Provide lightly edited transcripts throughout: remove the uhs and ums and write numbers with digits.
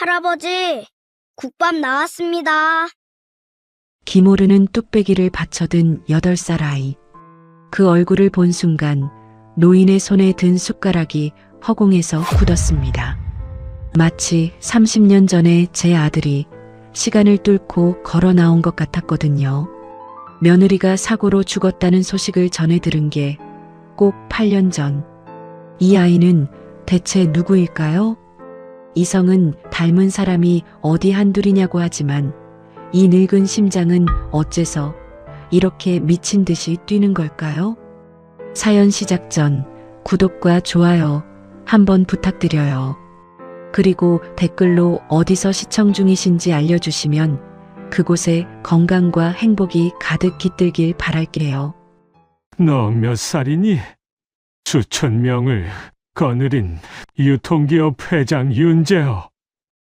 할아버지, 국밥 나왔습니다. 기모르는 뚝배기를 받쳐든 8살 아이. 그 얼굴을 본 순간 노인의 손에 든 숟가락이 허공에서 굳었습니다. 마치 30년 전에 제 아들이 시간을 뚫고 걸어 나온 것 같았거든요. 며느리가 사고로 죽었다는 소식을 전해 들은 게 꼭 8년 전. 이 아이는 대체 누구일까요? 이성은 닮은 사람이 어디 한둘이냐고 하지만 이 늙은 심장은 어째서 이렇게 미친 듯이 뛰는 걸까요? 사연 시작 전 구독과 좋아요 한번 부탁드려요. 그리고 댓글로 어디서 시청 중이신지 알려주시면 그곳에 건강과 행복이 가득 깃들길 바랄게요. 너 몇 살이니? 주촌명을 거느린 유통기업 회장 윤재호.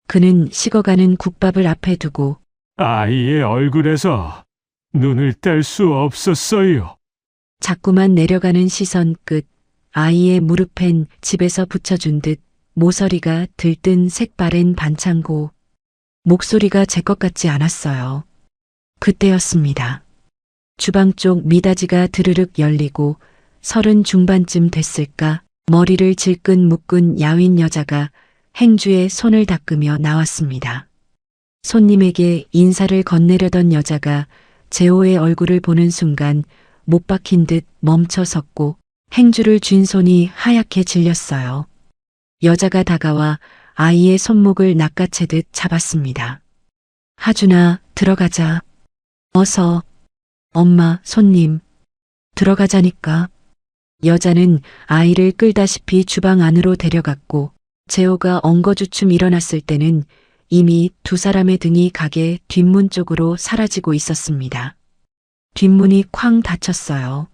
그는 식어가는 국밥을 앞에 두고 아이의 얼굴에서 눈을 뗄 수 없었어요. 자꾸만 내려가는 시선 끝 아이의 무릎엔 집에서 붙여준 듯 모서리가 들뜬 색바랜 반창고. 목소리가 제 것 같지 않았어요. 그때였습니다. 주방 쪽 미닫이가 드르륵 열리고 30 중반쯤 됐을까 머리를 질끈 묶은 야윈 여자가 행주에 손을 닦으며 나왔습니다. 손님에게 인사를 건네려던 여자가 재호의 얼굴을 보는 순간 못 박힌 듯 멈춰 섰고 행주를 쥔 손이 하얗게 질렸어요. 여자가 다가와 아이의 손목을 낚아채듯 잡았습니다. 하준아, 들어가자. 어서. 엄마, 손님. 들어가자니까. 여자는 아이를 끌다시피 주방 안으로 데려갔고 재호가 엉거주춤 일어났을 때는 이미 두 사람의 등이 가게 뒷문 쪽으로 사라지고 있었습니다. 뒷문이 쾅 닫혔어요.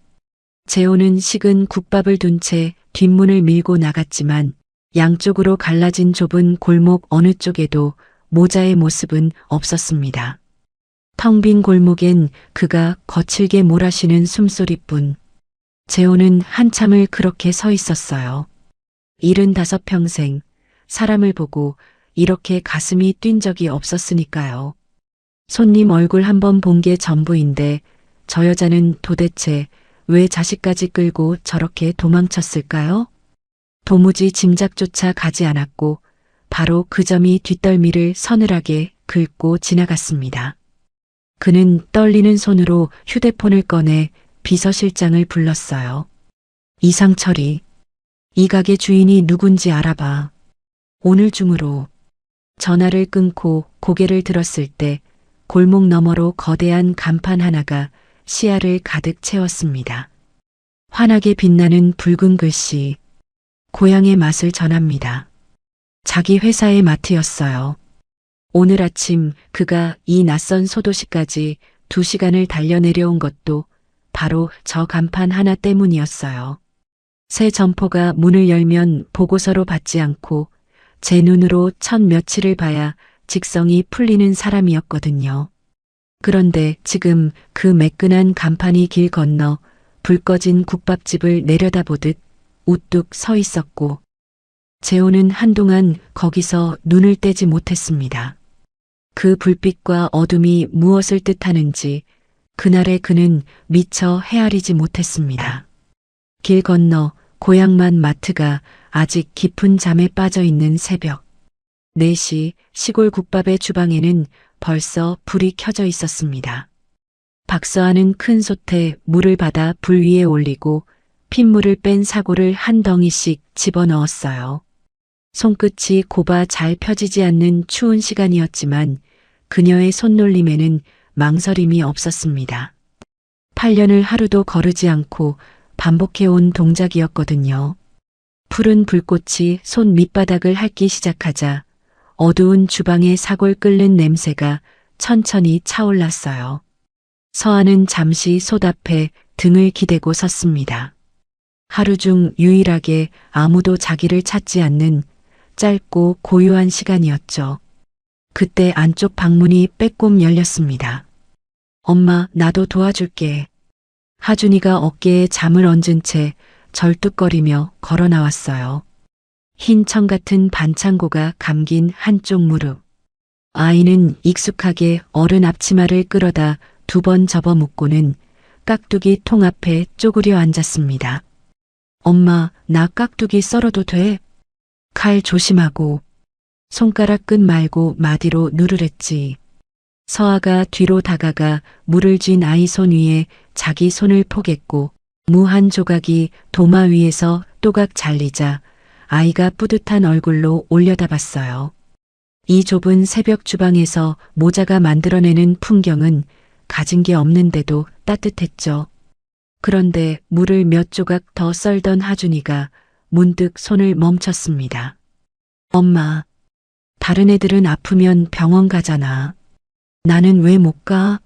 재호는 식은 국밥을 둔 채 뒷문을 밀고 나갔지만 양쪽으로 갈라진 좁은 골목 어느 쪽에도 모자의 모습은 없었습니다. 텅 빈 골목엔 그가 거칠게 몰아쉬는 숨소리뿐. 재호는 한참을 그렇게 서 있었어요. 75평생 사람을 보고 이렇게 가슴이 뛴 적이 없었으니까요. 손님 얼굴 한번 본 게 전부인데 저 여자는 도대체 왜 자식까지 끌고 저렇게 도망쳤을까요? 도무지 짐작조차 가지 않았고 바로 그 점이 뒷덜미를 서늘하게 긁고 지나갔습니다. 그는 떨리는 손으로 휴대폰을 꺼내 비서실장을 불렀어요. 이상철이, 이 가게 주인이 누군지 알아봐. 오늘 중으로. 전화를 끊고 고개를 들었을 때 골목 너머로 거대한 간판 하나가 시야를 가득 채웠습니다. 환하게 빛나는 붉은 글씨. 고향의 맛을 전합니다. 자기 회사의 마트였어요. 오늘 아침 그가 이 낯선 소도시까지 2시간을 달려 내려온 것도 바로 저 간판 하나 때문이었어요. 새 점포가 문을 열면 보고서로 받지 않고 제 눈으로 첫 며칠을 봐야 직성이 풀리는 사람이었거든요. 그런데 지금 그 매끈한 간판이 길 건너 불 꺼진 국밥집을 내려다보듯 우뚝 서 있었고 재호는 한동안 거기서 눈을 떼지 못했습니다. 그 불빛과 어둠이 무엇을 뜻하는지 그날의 그는 미처 헤아리지 못했습니다. 길 건너 고향만 마트가 아직 깊은 잠에 빠져 있는 새벽. 4시 시골 국밥의 주방에는 벌써 불이 켜져 있었습니다. 박서하는 큰 솥에 물을 받아 불 위에 올리고 핏물을 뺀 사골을 한 덩이씩 집어넣었어요. 손끝이 곱아 잘 펴지지 않는 추운 시간이었지만 그녀의 손놀림에는 망설임이 없었습니다. 8년을 하루도 거르지 않고 반복해온 동작이었거든요. 푸른 불꽃이 손 밑바닥을 핥기 시작하자 어두운 주방의 사골 끓는 냄새가 천천히 차올랐어요. 서한은 잠시 솥 앞에 등을 기대고 섰습니다. 하루 중 유일하게 아무도 자기를 찾지 않는 짧고 고요한 시간이었죠. 그때 안쪽 방문이 빼꼼 열렸습니다. 엄마, 나도 도와줄게. 하준이가 어깨에 잠을 얹은 채 절뚝거리며 걸어 나왔어요. 흰 청 같은 반창고가 감긴 한쪽 무릎. 아이는 익숙하게 어른 앞치마를 끌어다 2번 접어묶고는 깍두기 통 앞에 쪼그려 앉았습니다. 엄마, 나 깍두기 썰어도 돼? 칼 조심하고. 손가락 끝 말고 마디로 누르랬지. 서아가 뒤로 다가가 물을 쥔 아이 손 위에 자기 손을 포겠고 무 한 조각이 도마 위에서 또각 잘리자 아이가 뿌듯한 얼굴로 올려다봤어요. 이 좁은 새벽 주방에서 모자가 만들어내는 풍경은 가진 게 없는데도 따뜻했죠. 그런데 물을 몇 조각 더 썰던 하준이가 문득 손을 멈췄습니다. 엄마, 다른 애들은 아프면 병원 가잖아. 나는 왜 못 가?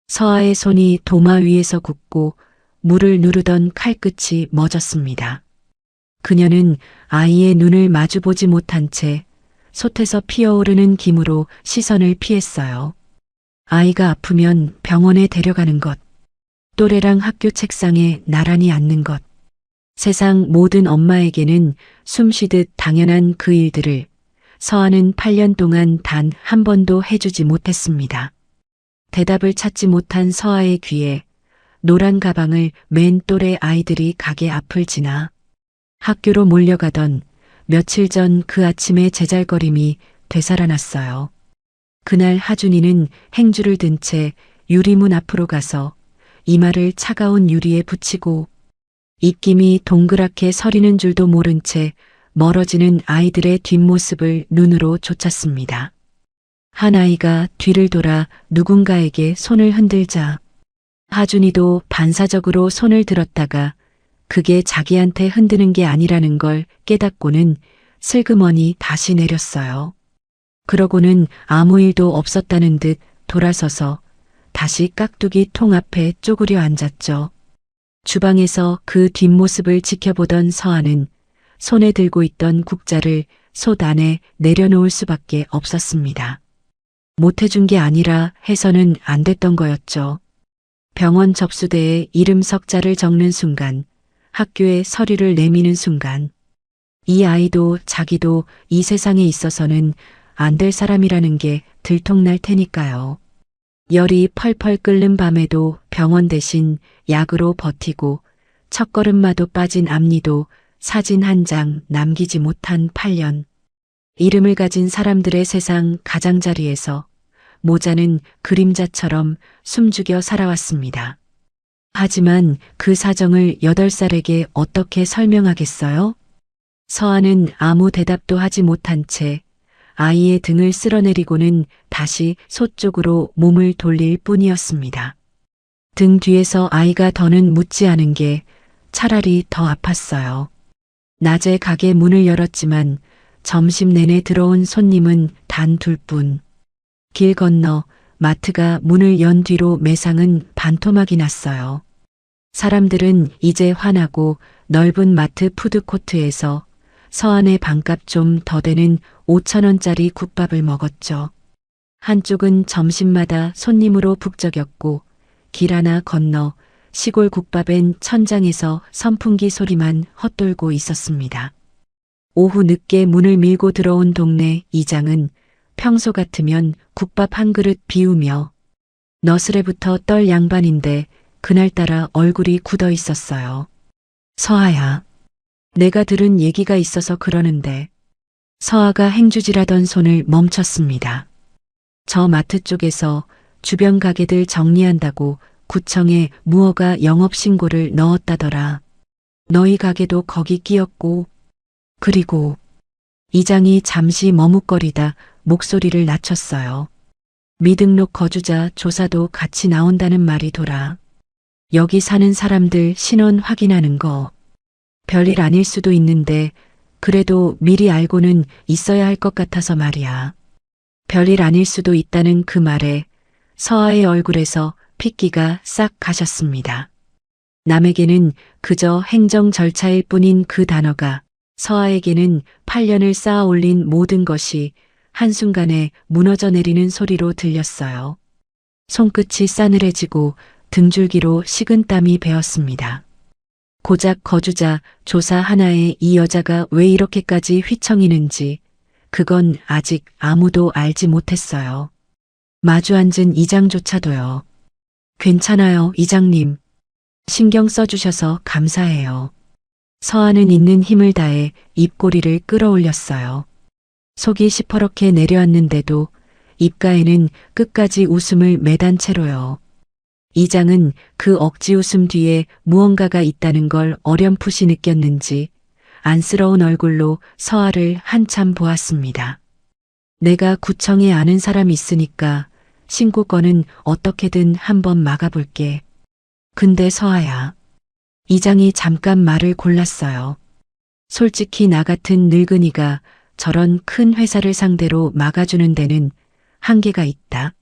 서아의 손이 도마 위에서 굽고 물을 누르던 칼끝이 멎었습니다. 그녀는 아이의 눈을 마주보지 못한 채 솥에서 피어오르는 김으로 시선을 피했어요. 아이가 아프면 병원에 데려가는 것, 또래랑 학교 책상에 나란히 앉는 것, 세상 모든 엄마에게는 숨쉬듯 당연한 그 일들을 서아는 8년 동안 단 한 번도 해주지 못했습니다. 대답을 찾지 못한 서아의 귀에 노란 가방을 맨 또래 아이들이 가게 앞을 지나 학교로 몰려가던 며칠 전 그 아침의 제잘거림이 되살아났어요. 그날 하준이는 행주를 든 채 유리문 앞으로 가서 이마를 차가운 유리에 붙이고 입김이 동그랗게 서리는 줄도 모른 채 멀어지는 아이들의 뒷모습을 눈으로 쫓았습니다. 한 아이가 뒤를 돌아 누군가에게 손을 흔들자 하준이도 반사적으로 손을 들었다가 그게 자기한테 흔드는 게 아니라는 걸 깨닫고는 슬그머니 다시 내렸어요. 그러고는 아무 일도 없었다는 듯 돌아서서 다시 깍두기 통 앞에 쪼그려 앉았죠. 주방에서 그 뒷모습을 지켜보던 서아는 손에 들고 있던 국자를 솥 안에 내려놓을 수밖에 없었습니다. 못해준 게 아니라 해서는 안 됐던 거였죠. 병원 접수대에 이름 석자를 적는 순간, 학교에 서류를 내미는 순간, 이 아이도 자기도 이 세상에 있어서는 안 될 사람이라는 게 들통날 테니까요. 열이 펄펄 끓는 밤에도 병원 대신 약으로 버티고 첫걸음마도 빠진 앞니도 사진 한 장 남기지 못한 8년. 이름을 가진 사람들의 세상 가장자리에서 모자는 그림자처럼 숨죽여 살아왔습니다. 하지만 그 사정을 8살에게 어떻게 설명하겠어요? 서아는 아무 대답도 하지 못한 채 아이의 등을 쓸어내리고는 다시 솥 쪽으로 몸을 돌릴 뿐이었습니다. 등 뒤에서 아이가 더는 묻지 않은 게 차라리 더 아팠어요. 낮에 가게 문을 열었지만 점심 내내 들어온 손님은 단 2뿐. 길 건너 마트가 문을 연 뒤로 매상은 반토막이 났어요. 사람들은 이제 화나고 넓은 마트 푸드코트에서 서안의 반값 좀 더 되는 5,000원짜리 국밥을 먹었죠. 한쪽은 점심마다 손님으로 북적였고 길 하나 건너 시골 국밥엔 천장에서 선풍기 소리만 헛돌고 있었습니다. 오후 늦게 문을 밀고 들어온 동네 이장은 평소 같으면 국밥 한 그릇 비우며 너스레부터 떨 양반인데 그날따라 얼굴이 굳어 있었어요. 서아야, 내가 들은 얘기가 있어서 그러는데. 서아가 행주질하던 손을 멈췄습니다. 저 마트 쪽에서 주변 가게들 정리한다고 구청에 무허가 영업신고를 넣었다더라. 너희 가게도 거기 끼었고. 그리고 이장이 잠시 머뭇거리다 목소리를 낮췄어요. 미등록 거주자 조사도 같이 나온다는 말이 돌아. 여기 사는 사람들 신원 확인하는 거. 별일 아닐 수도 있는데 그래도 미리 알고는 있어야 할 것 같아서 말이야. 별일 아닐 수도 있다는 그 말에 서아의 얼굴에서 핏기가 싹 가셨습니다. 남에게는 그저 행정 절차일 뿐인 그 단어가 서아에게는 8년을 쌓아 올린 모든 것이 한순간에 무너져 내리는 소리로 들렸어요. 손끝이 싸늘해지고 등줄기로 식은땀이 배었습니다. 고작 거주자 조사 하나에 이 여자가 왜 이렇게까지 휘청이는지 그건 아직 아무도 알지 못했어요. 마주 앉은 이장조차도요. 괜찮아요, 이장님. 신경 써주셔서 감사해요. 서아는 있는 힘을 다해 입꼬리를 끌어올렸어요. 속이 시퍼렇게 내려앉는데도 입가에는 끝까지 웃음을 매단 채로요. 이장은 그 억지 웃음 뒤에 무언가가 있다는 걸 어렴풋이 느꼈는지 안쓰러운 얼굴로 서아를 한참 보았습니다. 내가 구청에 아는 사람이 있으니까 신고건은 어떻게든 한번 막아볼게. 근데 서아야. 이장이 잠깐 말을 골랐어요. 솔직히 나 같은 늙은이가 저런 큰 회사를 상대로 막아주는 데는 한계가 있다.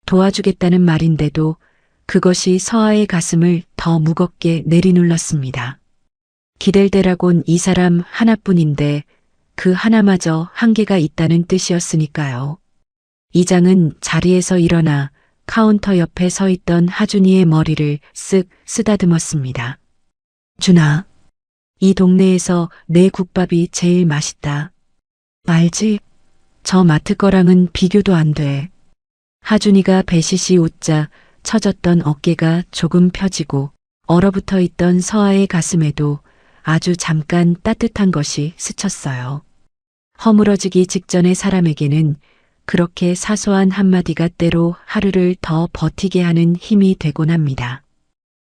도와주겠다는 말인데도 그것이 서아의 가슴을 더 무겁게 내리눌렀습니다. 기댈대라곤 이 사람 하나뿐인데 그 하나마저 한계가 있다는 뜻이었으니까요. 이장은 자리에서 일어나 카운터 옆에 서 있던 하준이의 머리를 쓱 쓰다듬었습니다. 준아, 이 동네에서 내 국밥이 제일 맛있다. 알지? 저 마트 거랑은 비교도 안 돼. 하준이가 배시시 웃자 처졌던 어깨가 조금 펴지고 얼어붙어 있던 서아의 가슴에도 아주 잠깐 따뜻한 것이 스쳤어요. 허물어지기 직전의 사람에게는 그렇게 사소한 한마디가 때로 하루를 더 버티게 하는 힘이 되곤 합니다.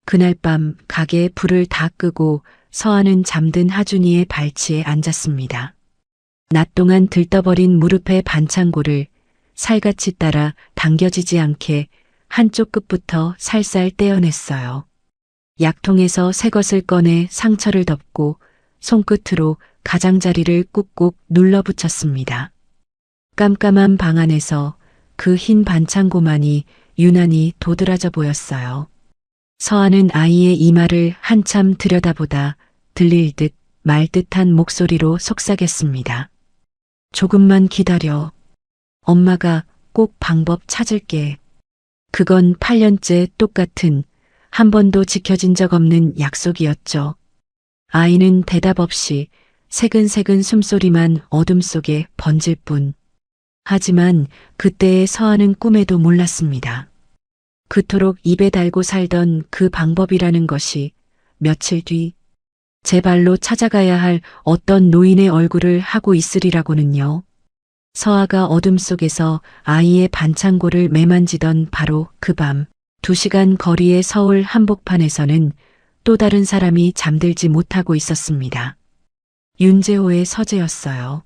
그날 밤 가게에 불을 다 끄고 서아는 잠든 하준이의 발치에 앉았습니다. 낮 동안 들떠버린 무릎의 반창고를 살같이 따라 당겨지지 않게 한쪽 끝부터 살살 떼어냈어요. 약통에서 새 것을 꺼내 상처를 덮고 손끝으로 가장자리를 꾹꾹 눌러붙였습니다. 깜깜한 방 안에서 그 흰 반창고만이 유난히 도드라져 보였어요. 서아는 아이의 이마를 한참 들여다보다 들릴 듯 말 듯한 목소리로 속삭였습니다. 조금만 기다려. 엄마가 꼭 방법 찾을게. 그건 8년째 똑같은 한 번도 지켜진 적 없는 약속이었죠. 아이는 대답 없이 새근새근 숨소리만 어둠 속에 번질 뿐. 하지만 그때의 서아는 꿈에도 몰랐습니다. 그토록 입에 달고 살던 그 방법이라는 것이 며칠 뒤 제 발로 찾아가야 할 어떤 노인의 얼굴을 하고 있으리라고는요. 서아가 어둠 속에서 아이의 반창고를 매만지던 바로 그 밤 2시간 거리의 서울 한복판에서는 또 다른 사람이 잠들지 못하고 있었습니다. 윤재호의 서재였어요.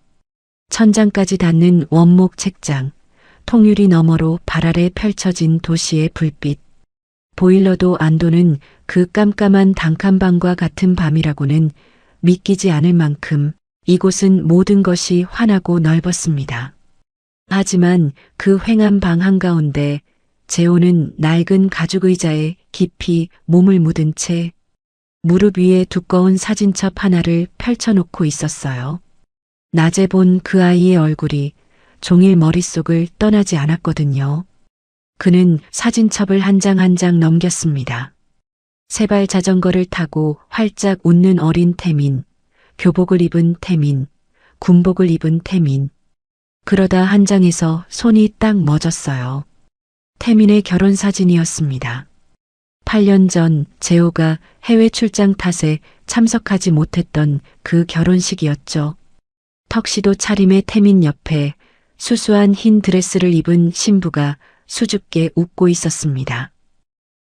천장까지 닿는 원목 책장, 통유리 너머로 발 아래 펼쳐진 도시의 불빛, 보일러도 안 도는 그 깜깜한 단칸방과 같은 밤이라고는 믿기지 않을 만큼 이곳은 모든 것이 환하고 넓었습니다. 하지만 그 휑한 방 한가운데 재호는 낡은 가죽 의자에 깊이 몸을 묻은 채 무릎 위에 두꺼운 사진첩 하나를 펼쳐놓고 있었어요. 낮에 본 그 아이의 얼굴이 종일 머릿속을 떠나지 않았거든요. 그는 사진첩을 한 장 한 장 넘겼습니다. 세발 자전거를 타고 활짝 웃는 어린 태민, 교복을 입은 태민, 군복을 입은 태민. 그러다 한 장에서 손이 딱 멎었어요. 태민의 결혼 사진이었습니다. 8년 전 재호가 해외 출장 탓에 참석하지 못했던 그 결혼식이었죠. 턱시도 차림의 태민 옆에 수수한 흰 드레스를 입은 신부가 수줍게 웃고 있었습니다.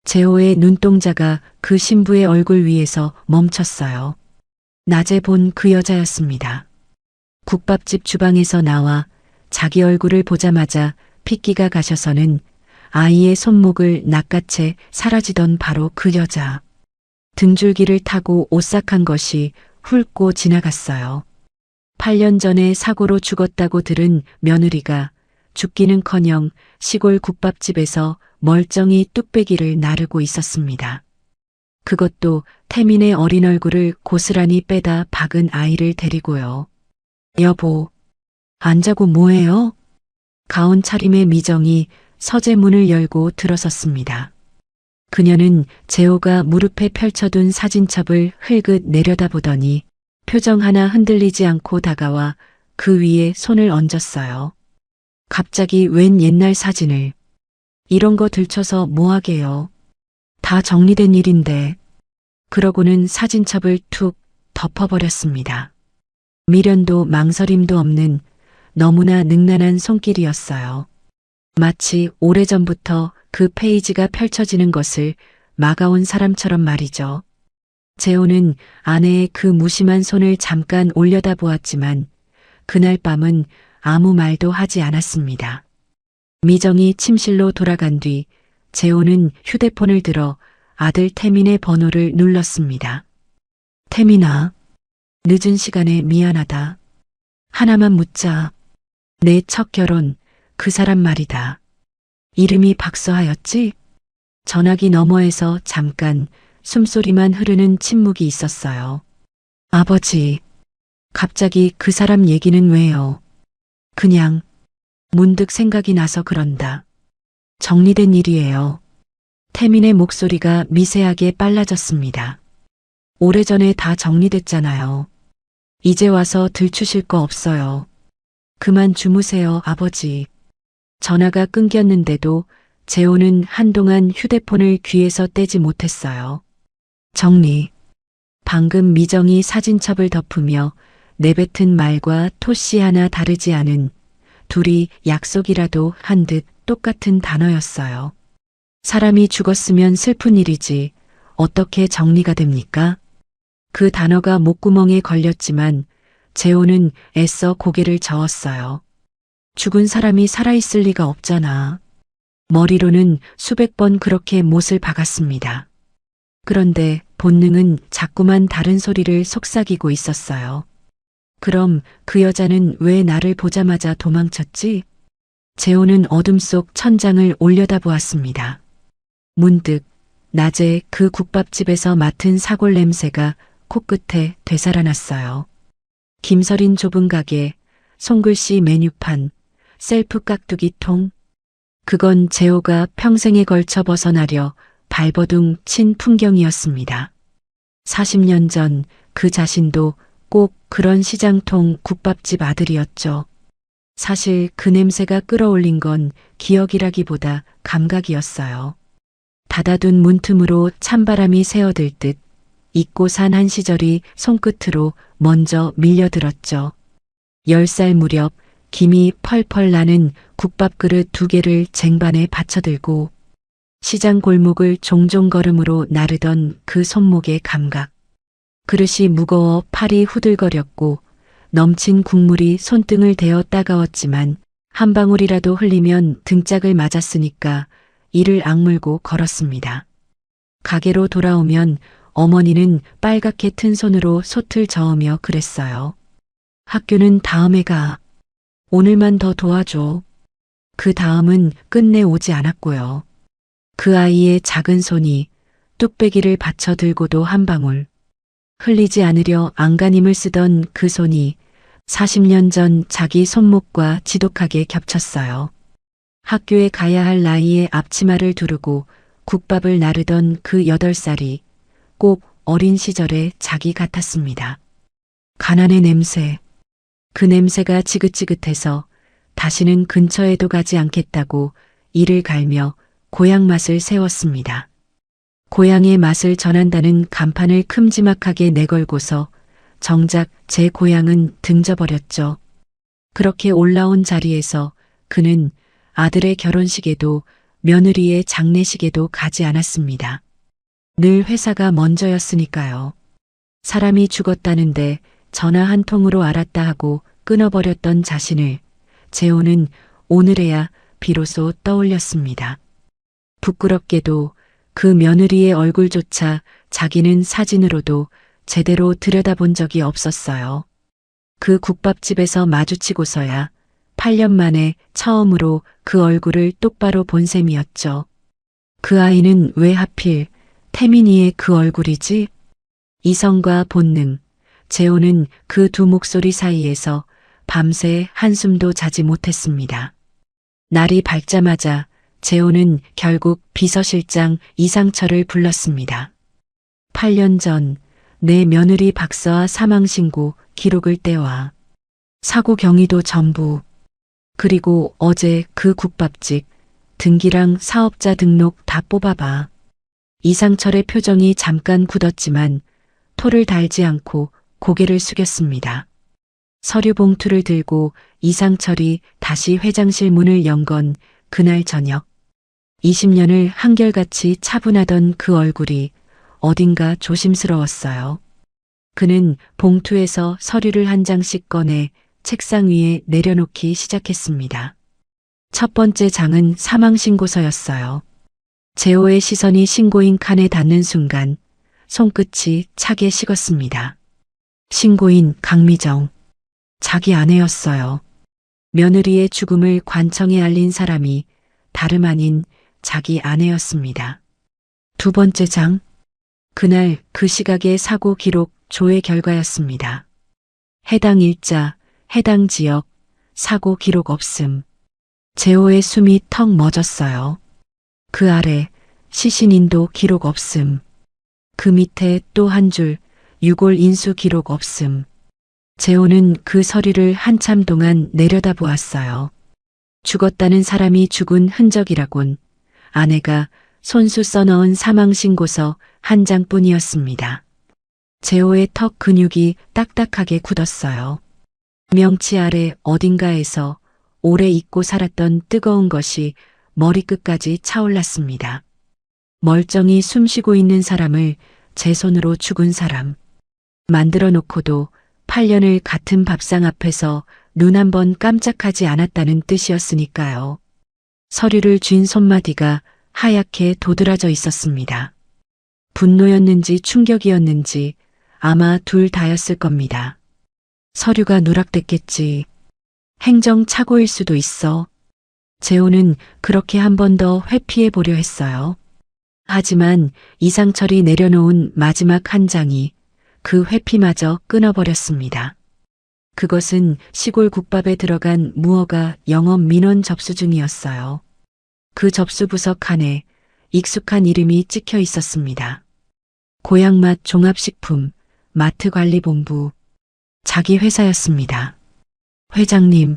재호의 눈동자가 그 신부의 얼굴 위에서 멈췄어요. 낮에 본 그 여자였습니다. 국밥집 주방에서 나와 자기 얼굴을 보자마자 핏기가 가셔서는 아이의 손목을 낚아채 사라지던 바로 그 여자. 등줄기를 타고 오싹한 것이 훑고 지나갔어요. 8년 전에 사고로 죽었다고 들은 며느리가 죽기는커녕 시골 국밥집에서 멀쩡히 뚝배기를 나르고 있었습니다. 그것도 태민의 어린 얼굴을 고스란히 빼다 박은 아이를 데리고요. 여보, 안 자고 뭐해요? 가온 차림의 미정이 서재 문을 열고 들어섰습니다. 그녀는 재호가 무릎에 펼쳐둔 사진첩을 흘긋 내려다보더니 표정 하나 흔들리지 않고 다가와 그 위에 손을 얹었어요. 갑자기 웬 옛날 사진을. 이런 거 들춰서 뭐하게요. 다 정리된 일인데. 그러고는 사진첩을 툭 덮어버렸습니다. 미련도 망설임도 없는 너무나 능란한 손길이었어요. 마치 오래전부터 그 페이지가 펼쳐지는 것을 막아온 사람처럼 말이죠. 재호는 아내의 그 무심한 손을 잠깐 올려다보았지만 그날 밤은 아무 말도 하지 않았습니다. 미정이 침실로 돌아간 뒤 재호는 휴대폰을 들어 아들 태민의 번호를 눌렀습니다. 태민아, 늦은 시간에 미안하다. 하나만 묻자. 내 첫 결혼, 그 사람 말이다. 이름이 박서하였지? 전화기 너머에서 잠깐 숨소리만 흐르는 침묵이 있었어요. 아버지, 갑자기 그 사람 얘기는 왜요? 그냥 문득 생각이 나서 그런다. 정리된 일이에요. 태민의 목소리가 미세하게 빨라졌습니다. 오래전에 다 정리됐잖아요. 이제 와서 들추실 거 없어요. 그만 주무세요, 아버지. 전화가 끊겼는데도 재호는 한동안 휴대폰을 귀에서 떼지 못했어요. 정리. 방금 미정이 사진첩을 덮으며 내뱉은 말과 토씨 하나 다르지 않은 둘이 약속이라도 한 듯 똑같은 단어였어요. 사람이 죽었으면 슬픈 일이지 어떻게 정리가 됩니까? 그 단어가 목구멍에 걸렸지만 재호는 애써 고개를 저었어요. 죽은 사람이 살아있을 리가 없잖아. 머리로는 수백 번 그렇게 못을 박았습니다. 그런데 본능은 자꾸만 다른 소리를 속삭이고 있었어요. 그럼 그 여자는 왜 나를 보자마자 도망쳤지? 재호는 어둠 속 천장을 올려다보았습니다. 문득 낮에 그 국밥집에서 맡은 사골 냄새가 코끝에 되살아났어요. 김서린 좁은 가게, 손글씨 메뉴판, 셀프 깍두기 통. 그건 재호가 평생에 걸쳐 벗어나려 발버둥 친 풍경이었습니다. 40년 전 그 자신도 꼭 그런 시장통 국밥집 아들이었죠. 사실 그 냄새가 끌어올린 건 기억이라기보다 감각이었어요. 닫아둔 문틈으로 찬바람이 새어들 듯 잊고 산 한 시절이 손끝으로 먼저 밀려들었죠. 10살 무렵 김이 펄펄 나는 국밥 그릇 2개를 쟁반에 받쳐들고 시장 골목을 종종 걸음으로 나르던 그 손목의 감각. 그릇이 무거워 팔이 후들거렸고 넘친 국물이 손등을 대어 따가웠지만 한 방울이라도 흘리면 등짝을 맞았으니까 이를 악물고 걸었습니다. 가게로 돌아오면 어머니는 빨갛게 튼 손으로 솥을 저으며 그랬어요. 학교는 다음에 가. 오늘만 더 도와줘. 그 다음은 끝내 오지 않았고요. 그 아이의 작은 손이 뚝배기를 받쳐 들고도 한 방울. 흘리지 않으려 안간힘을 쓰던 그 손이 40년 전 자기 손목과 지독하게 겹쳤어요. 학교에 가야 할 나이에 앞치마를 두르고 국밥을 나르던 그 8살이 꼭 어린 시절의 자기 같았습니다. 가난의 냄새. 그 냄새가 지긋지긋해서 다시는 근처에도 가지 않겠다고 이를 갈며 고향 맛을 세웠습니다. 고향의 맛을 전한다는 간판을 큼지막하게 내걸고서 정작 제 고향은 등져버렸죠. 그렇게 올라온 자리에서 그는 아들의 결혼식에도 며느리의 장례식에도 가지 않았습니다. 늘 회사가 먼저였으니까요. 사람이 죽었다는데 전화 한 통으로 알았다 하고 끊어버렸던 자신을 재호는 오늘에야 비로소 떠올렸습니다. 부끄럽게도 그 며느리의 얼굴조차 자기는 사진으로도 제대로 들여다본 적이 없었어요. 그 국밥집에서 마주치고서야 8년 만에 처음으로 그 얼굴을 똑바로 본 셈이었죠. 그 아이는 왜 하필 태민이의 그 얼굴이지? 이성과 본능, 재호는 그 두 목소리 사이에서 밤새 한숨도 자지 못했습니다. 날이 밝자마자 재호는 결국 비서실장 이상철을 불렀습니다. 8년 전 내 며느리 박서아 사망신고 기록을 떼와. 사고 경위도 전부. 그리고 어제 그 국밥집 등기랑 사업자 등록 다 뽑아봐. 이상철의 표정이 잠깐 굳었지만 토를 달지 않고 고개를 숙였습니다. 서류 봉투를 들고 이상철이 다시 회장실 문을 연 건 그날 저녁. 20년을 한결같이 차분하던 그 얼굴이 어딘가 조심스러웠어요. 그는 봉투에서 서류를 한 장씩 꺼내 책상 위에 내려놓기 시작했습니다. 첫 번째 장은 사망신고서였어요. 재호의 시선이 신고인 칸에 닿는 순간 손끝이 차게 식었습니다. 신고인 강미정. 자기 아내였어요. 며느리의 죽음을 관청에 알린 사람이 다름 아닌 자기 아내였습니다. 두 번째 장. 그날 그 시각의 사고 기록 조회 결과였습니다. 해당 일자, 해당 지역, 사고 기록 없음. 재호의 숨이 턱 멎었어요. 그 아래 시신인도 기록 없음. 그 밑에 또 한 줄 유골 인수 기록 없음. 재호는 그 서류를 한참 동안 내려다보았어요. 죽었다는 사람이 죽은 흔적이라곤 아내가 손수 써넣은 사망신고서 한 장뿐이었습니다. 재호의 턱 근육이 딱딱하게 굳었어요. 명치 아래 어딘가에서 오래 잊고 살았던 뜨거운 것이 머리끝까지 차올랐습니다. 멀쩡히 숨쉬고 있는 사람을 제 손으로 죽은 사람. 만들어 놓고도 8년을 같은 밥상 앞에서 눈 한 번 깜짝하지 않았다는 뜻이었으니까요. 서류를 쥔 손마디가 하얗게 도드라져 있었습니다. 분노였는지 충격이었는지 아마 둘 다였을 겁니다. 서류가 누락됐겠지. 행정착오일 수도 있어. 재호는 그렇게 한 번 더 회피해 보려 했어요. 하지만 이상철이 내려놓은 마지막 한 장이 그 회피마저 끊어버렸습니다. 그것은 시골 국밥에 들어간 무허가 영업 민원 접수증이었어요. 그 접수부서 칸에 익숙한 이름이 찍혀 있었습니다. 고향맛 종합식품 마트관리본부. 자기 회사였습니다. 회장님.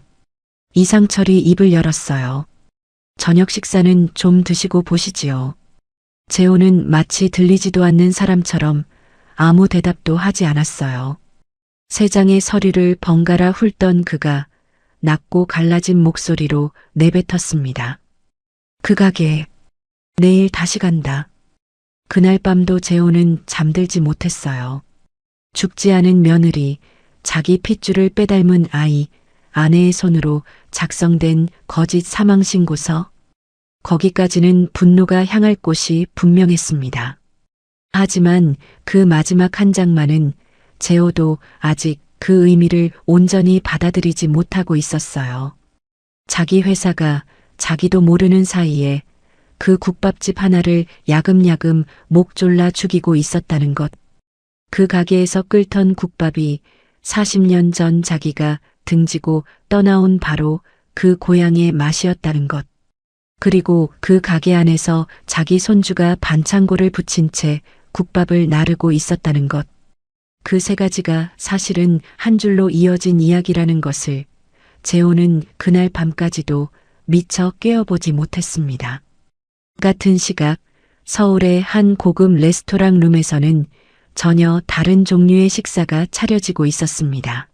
이상철이 입을 열었어요. 저녁 식사는 좀 드시고 보시지요. 재호는 마치 들리지도 않는 사람처럼 아무 대답도 하지 않았어요. 세 장의 서류를 번갈아 훑던 그가 낮고 갈라진 목소리로 내뱉었습니다. 그 가게 내일 다시 간다. 그날 밤도 재호는 잠들지 못했어요. 죽지 않은 며느리, 자기 핏줄을 빼닮은 아이, 아내의 손으로 작성된 거짓 사망신고서. 거기까지는 분노가 향할 곳이 분명했습니다. 하지만 그 마지막 한 장만은 재호도 아직 그 의미를 온전히 받아들이지 못하고 있었어요. 자기 회사가 자기도 모르는 사이에 그 국밥집 하나를 야금야금 목 졸라 죽이고 있었다는 것. 그 가게에서 끓던 국밥이 40년 전 자기가 등지고 떠나온 바로 그 고향의 맛이었다는 것. 그리고 그 가게 안에서 자기 손주가 반창고를 붙인 채 국밥을 나르고 있었다는 것. 그 세 가지가 사실은 한 줄로 이어진 이야기라는 것을 재호는 그날 밤까지도 미처 꿰어보지 못했습니다. 같은 시각 서울의 한 고급 레스토랑 룸에서는 전혀 다른 종류의 식사가 차려지고 있었습니다.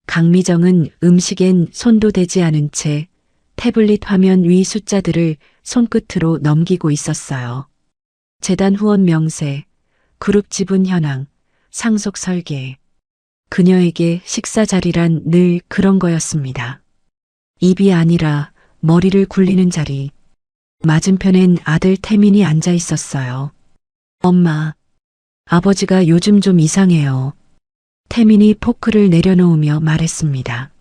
강미정은 음식엔 손도 대지 않은 채 태블릿 화면 위 숫자들을 손끝으로 넘기고 있었어요. 재단 후원 명세, 그룹 지분 현황, 상속 설계. 그녀에게 식사 자리란 늘 그런 거였습니다. 입이 아니라 머리를 굴리는 자리. 맞은편엔 아들 태민이 앉아 있었어요. 엄마, 아버지가 요즘 좀 이상해요. 태민이 포크를 내려놓으며 말했습니다.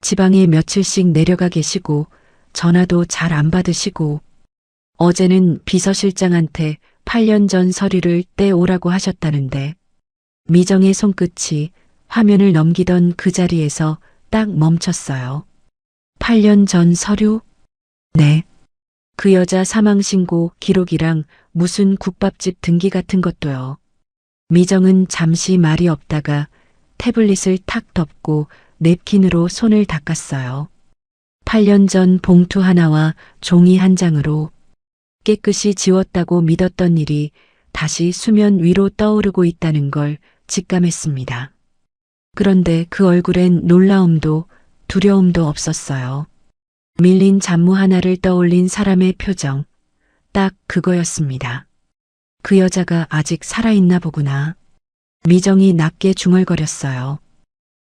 지방에 며칠씩 내려가 계시고 전화도 잘 안 받으시고 어제는 비서실장한테 8년 전 서류를 떼오라고 하셨다는데 미정의 손끝이 화면을 넘기던 그 자리에서 딱 멈췄어요. 8년 전 서류? 네. 그 여자 사망신고 기록이랑 무슨 국밥집 등기 같은 것도요. 미정은 잠시 말이 없다가 태블릿을 탁 덮고 냅킨으로 손을 닦았어요. 8년 전 봉투 하나와 종이 한 장으로 깨끗이 지웠다고 믿었던 일이 다시 수면 위로 떠오르고 있다는 걸 직감했습니다. 그런데 그 얼굴엔 놀라움도 두려움도 없었어요. 밀린 잡무 하나를 떠올린 사람의 표정, 딱 그거였습니다. 그 여자가 아직 살아있나 보구나. 미정이 낮게 중얼거렸어요.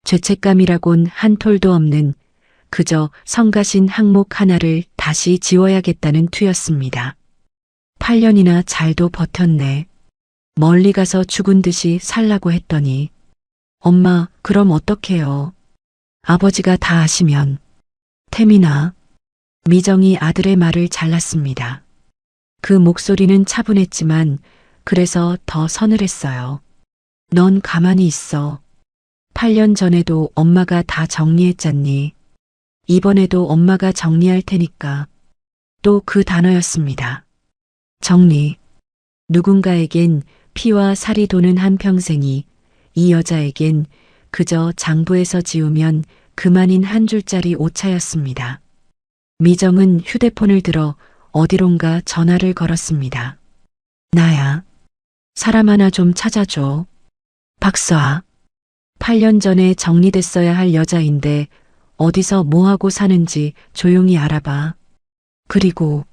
죄책감이라곤 한 톨도 없는 그저 성가신 항목 하나를 다시 지워야겠다는 투였습니다. 8년이나 잘도 버텼네. 멀리 가서 죽은 듯이 살라고 했더니 엄마, 그럼 어떡해요? 아버지가 다 아시면. 태민아. 미정이 아들의 말을 잘랐습니다. 그 목소리는 차분했지만 그래서 더 서늘했어요. 넌 가만히 있어. 8년 전에도 엄마가 다 정리했잖니. 이번에도 엄마가 정리할 테니까. 또 그 단어였습니다. 정리. 누군가에겐 피와 살이 도는 한평생이 이 여자에겐 그저 장부에서 지우면 그만인 한 줄짜리 오차였습니다. 미정은 휴대폰을 들어 어디론가 전화를 걸었습니다. 나야. 사람 하나 좀 찾아줘. 박서아. 8년 전에 정리됐어야 할 여자인데 어디서 뭐하고 사는지 조용히 알아봐. 그리고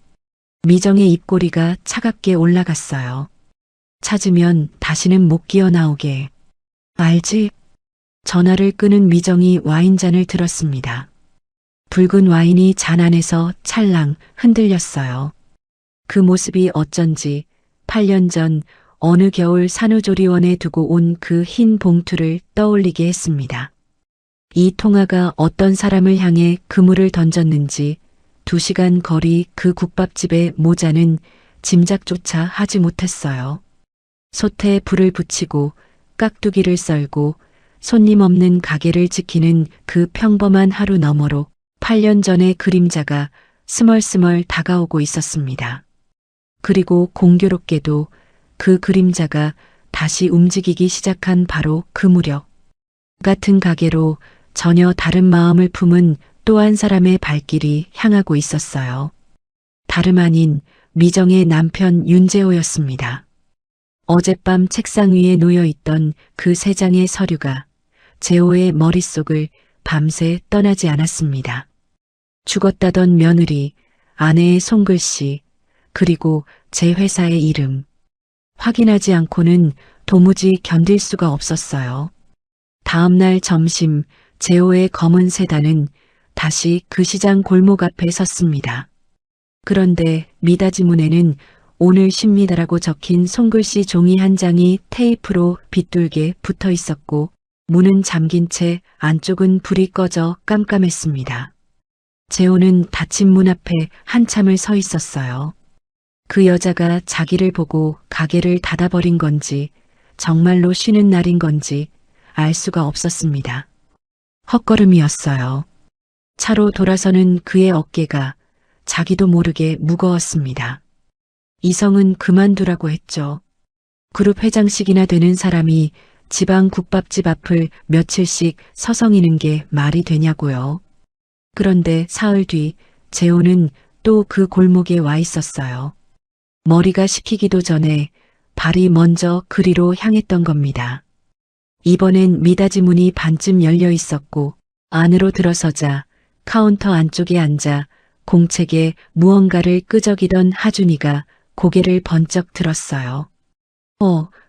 미정의 입꼬리가 차갑게 올라갔어요. 찾으면 다시는 못 기어 나오게. 알지? 전화를 끄는 미정이 와인잔을 들었습니다. 붉은 와인이 잔 안에서 찰랑 흔들렸어요. 그 모습이 어쩐지 8년 전 어느 겨울 산후조리원에 두고 온 그 흰 봉투를 떠올리게 했습니다. 이 통화가 어떤 사람을 향해 그물을 던졌는지 2시간 거리 그 국밥집의 모자는 짐작조차 하지 못했어요. 솥에 불을 붙이고 깍두기를 썰고 손님 없는 가게를 지키는 그 평범한 하루 너머로 8년 전의 그림자가 스멀스멀 다가오고 있었습니다. 그리고 공교롭게도 그 그림자가 다시 움직이기 시작한 바로 그 무렵 같은 가게로 전혀 다른 마음을 품은 또 한 사람의 발길이 향하고 있었어요. 다름 아닌 미정의 남편 윤재호였습니다. 어젯밤 책상 위에 놓여있던 그 3장의 서류가 재호의 머릿속을 밤새 떠나지 않았습니다. 죽었다던 며느리, 아내의 손글씨, 그리고 제 회사의 이름. 확인하지 않고는 도무지 견딜 수가 없었어요. 다음 날 점심 재호의 검은 세단은 다시 그 시장 골목 앞에 섰습니다. 그런데 미닫이 문에는 오늘 쉽니다라고 적힌 손글씨 종이 한 장이 테이프로 빗돌게 붙어 있었고 문은 잠긴 채 안쪽은 불이 꺼져 깜깜했습니다. 재호는 닫힌 문 앞에 한참을 서 있었어요. 그 여자가 자기를 보고 가게를 닫아버린 건지 정말로 쉬는 날인 건지 알 수가 없었습니다. 헛걸음이었어요. 차로 돌아서는 그의 어깨가 자기도 모르게 무거웠습니다. 이성은 그만두라고 했죠. 그룹 회장씩이나 되는 사람이 지방 국밥집 앞을 며칠씩 서성이는 게 말이 되냐고요. 그런데 사흘 뒤 재호는 또 그 골목에 와 있었어요. 머리가 식히기도 전에 발이 먼저 그리로 향했던 겁니다. 이번엔 미닫이 문이 반쯤 열려 있었고 안으로 들어서자 카운터 안쪽에 앉아 공책에 무언가를 끄적이던 하준이가 고개를 번쩍 들었어요.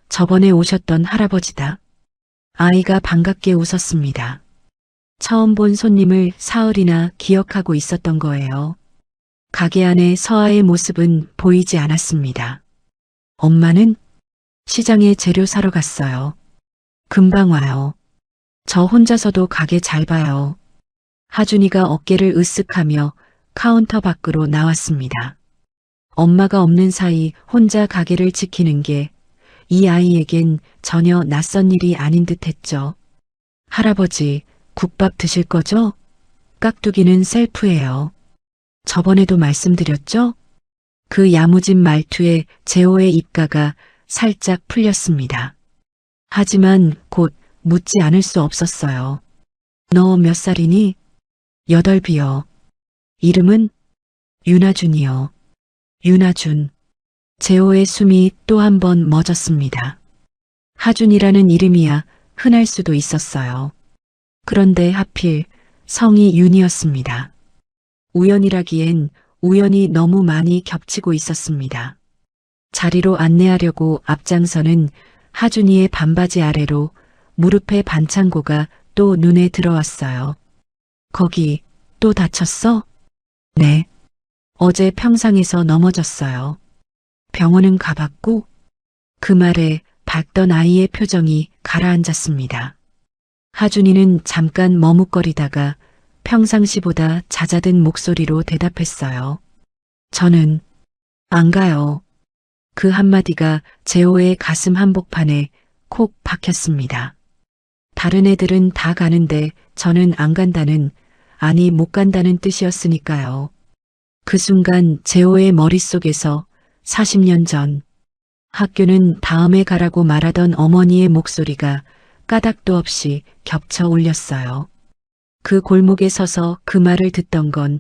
저번에 오셨던 할아버지다. 아이가 반갑게 웃었습니다. 처음 본 손님을 사흘이나 기억하고 있었던 거예요. 가게 안에 서아의 모습은 보이지 않았습니다. 엄마는 시장에 재료 사러 갔어요. 금방 와요. 저 혼자서도 가게 잘 봐요. 하준이가 어깨를 으쓱하며 카운터 밖으로 나왔습니다. 엄마가 없는 사이 혼자 가게를 지키는 게 이 아이에겐 전혀 낯선 일이 아닌 듯 했죠. 할아버지, 국밥 드실 거죠? 깍두기는 셀프예요. 저번에도 말씀드렸죠? 그 야무진 말투에 재호의 입가가 살짝 풀렸습니다. 하지만 곧 묻지 않을 수 없었어요. 너 몇 살이니? 8이요. 이름은? 윤아준이요. 윤아준. 재호의 숨이 또 한 번 멎었습니다. 하준이라는 이름이야 흔할 수도 있었어요. 그런데 하필 성이 윤이었습니다. 우연이라기엔 우연이 너무 많이 겹치고 있었습니다. 자리로 안내하려고 앞장서는 하준이의 반바지 아래로 무릎에 반창고가 또 눈에 들어왔어요. 거기 또 다쳤어? 네. 어제 평상에서 넘어졌어요. 병원은 가봤고? 그 말에 밝던 아이의 표정이 가라앉았습니다. 하준이는 잠깐 머뭇거리다가 평상시보다 잦아든 목소리로 대답했어요. 저는 안 가요. 그 한마디가 재호의 가슴 한복판에 콕 박혔습니다. 다른 애들은 다 가는데 저는 안 간다는, 아니 못 간다는 뜻이었으니까요. 그 순간 재호의 머릿속에서 40년 전 학교는 다음에 가라고 말하던 어머니의 목소리가 까닭도 없이 겹쳐 울렸어요. 그 골목에 서서 그 말을 듣던 건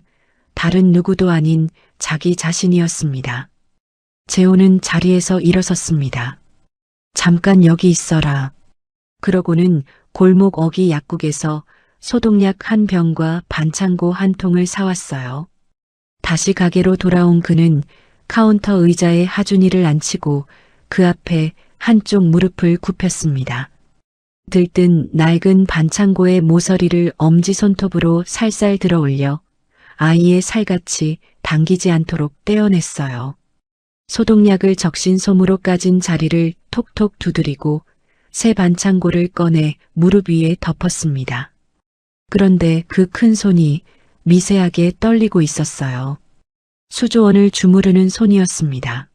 다른 누구도 아닌 자기 자신이었습니다. 재호는 자리에서 일어섰습니다. 잠깐 여기 있어라. 그러고는 골목 어기 약국에서 소독약 한 병과 반창고 한 통을 사왔어요. 다시 가게로 돌아온 그는 카운터 의자에 하준이를 앉히고 그 앞에 한쪽 무릎을 굽혔습니다. 들뜬 낡은 반창고의 모서리를 엄지손톱으로 살살 들어 올려 아이의 살같이 당기지 않도록 떼어냈어요. 소독약을 적신 솜으로 까진 자리를 톡톡 두드리고 새 반창고를 꺼내 무릎 위에 덮었습니다. 그런데 그 큰 손이 미세하게 떨리고 있었어요. 수조원을 주무르는 손이었습니다.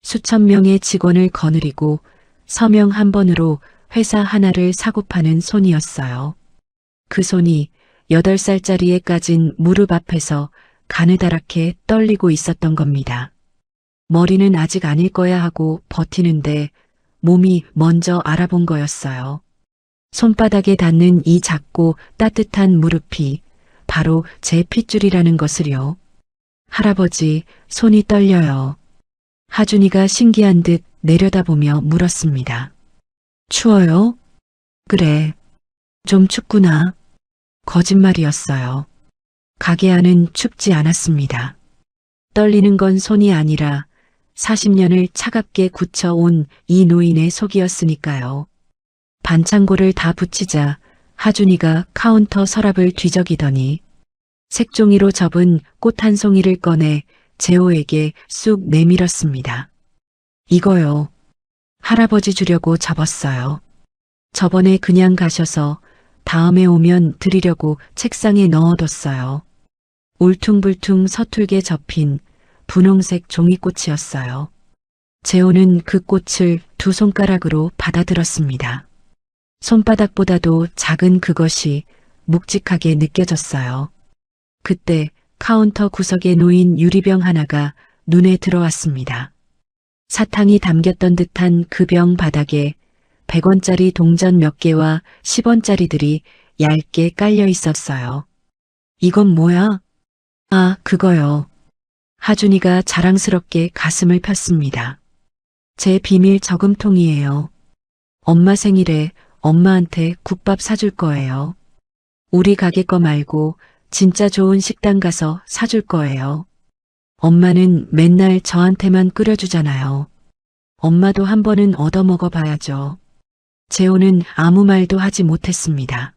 수천 명의 직원을 거느리고 서명 한 번으로 회사 하나를 사고 파는 손이었어요. 그 손이 8살짜리에 까진 무릎 앞에서 가느다랗게 떨리고 있었던 겁니다. 머리는 아직 아닐 거야 하고 버티는데 몸이 먼저 알아본 거였어요. 손바닥에 닿는 이 작고 따뜻한 무릎이 바로 제 핏줄이라는 것을요. 할아버지, 손이 떨려요. 하준이가 신기한 듯 내려다보며 물었습니다. 추워요? 그래. 좀 춥구나. 거짓말이었어요. 가게 안은 춥지 않았습니다. 떨리는 건 손이 아니라 40년을 차갑게 굳혀온 이 노인의 속이었으니까요. 반창고를 다 붙이자 하준이가 카운터 서랍을 뒤적이더니 색종이로 접은 꽃 한 송이를 꺼내 재호에게 쑥 내밀었습니다. 이거요. 할아버지 주려고 접었어요. 저번에 그냥 가셔서 다음에 오면 드리려고 책상에 넣어뒀어요. 울퉁불퉁 서툴게 접힌 분홍색 종이꽃이었어요. 재호는 그 꽃을 2손가락으로 받아들었습니다. 손바닥보다도 작은 그것이 묵직하게 느껴졌어요. 그때 카운터 구석에 놓인 유리병 하나가 눈에 들어왔습니다. 사탕이 담겼던 듯한 그 병 바닥에 100원짜리 동전 몇 개와 10원짜리들이 얇게 깔려 있었어요. 이건 뭐야? 아, 그거요. 하준이가 자랑스럽게 가슴을 폈습니다. 제 비밀 저금통이에요. 엄마 생일에 엄마한테 국밥 사줄 거예요. 우리 가게 거 말고 진짜 좋은 식당 가서 사줄 거예요. 엄마는 맨날 저한테만 끓여주잖아요. 엄마도 한 번은 얻어먹어 봐야죠. 재호는 아무 말도 하지 못했습니다.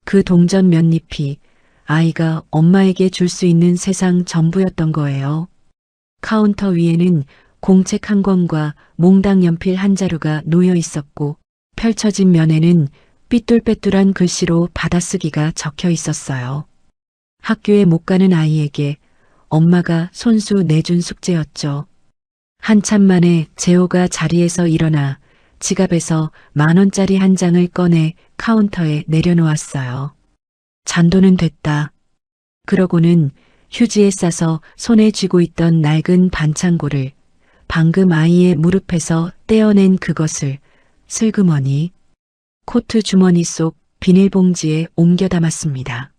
그 동전 몇 잎이 아이가 엄마에게 줄 수 있는 세상 전부였던 거예요. 카운터 위에는 공책 한 권과 몽당 연필 한 자루가 놓여 있었고 펼쳐진 면에는 삐뚤빼뚤한 글씨로 받아쓰기가 적혀 있었어요. 학교에 못 가는 아이에게 엄마가 손수 내준 숙제였죠. 한참 만에 재호가 자리에서 일어나 지갑에서 10,000원짜리 한 장을 꺼내 카운터에 내려놓았어요. 잔돈은 됐다. 그러고는 휴지에 싸서 손에 쥐고 있던 낡은 반창고를 방금 아이의 무릎에서 떼어낸 그것을 슬그머니 코트 주머니 속 비닐봉지에 옮겨 담았습니다.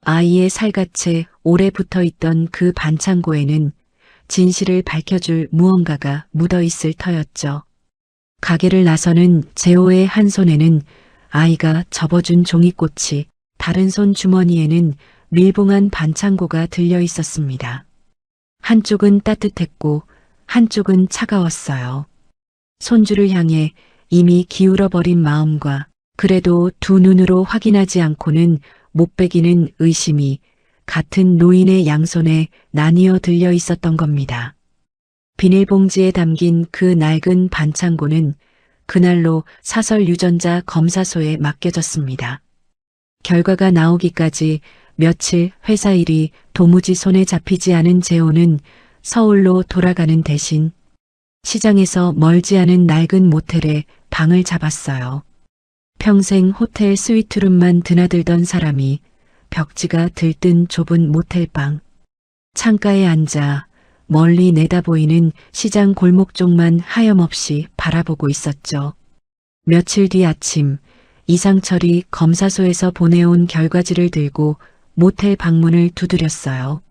아이의 살갗에 오래 붙어 있던 그 반창고에는 진실을 밝혀줄 무언가가 묻어 있을 터였죠. 가게를 나서는 재호의 한 손에는 아이가 접어준 종이꽃이, 다른 손 주머니에는 밀봉한 반창고가 들려 있었습니다. 한쪽은 따뜻했고 한쪽은 차가웠어요. 손주를 향해 이미 기울어버린 마음과 그래도 두 눈으로 확인하지 않고는 못 베기는 의심이 같은 노인의 양손에 나뉘어 들려 있었던 겁니다. 비닐봉지에 담긴 그 낡은 반창고는 그날로 사설 유전자 검사소에 맡겨졌습니다. 결과가 나오기까지 며칠 회사 일이 도무지 손에 잡히지 않은 재호는 서울로 돌아가는 대신 시장에서 멀지 않은 낡은 모텔에 방을 잡았어요. 평생 호텔 스위트룸만 드나들던 사람이 벽지가 들뜬 좁은 모텔방, 창가에 앉아 멀리 내다보이는 시장 골목 쪽만 하염없이 바라보고 있었죠. 며칠 뒤 아침, 이상철이 검사소에서 보내온 결과지를 들고 모텔 방문을 두드렸어요.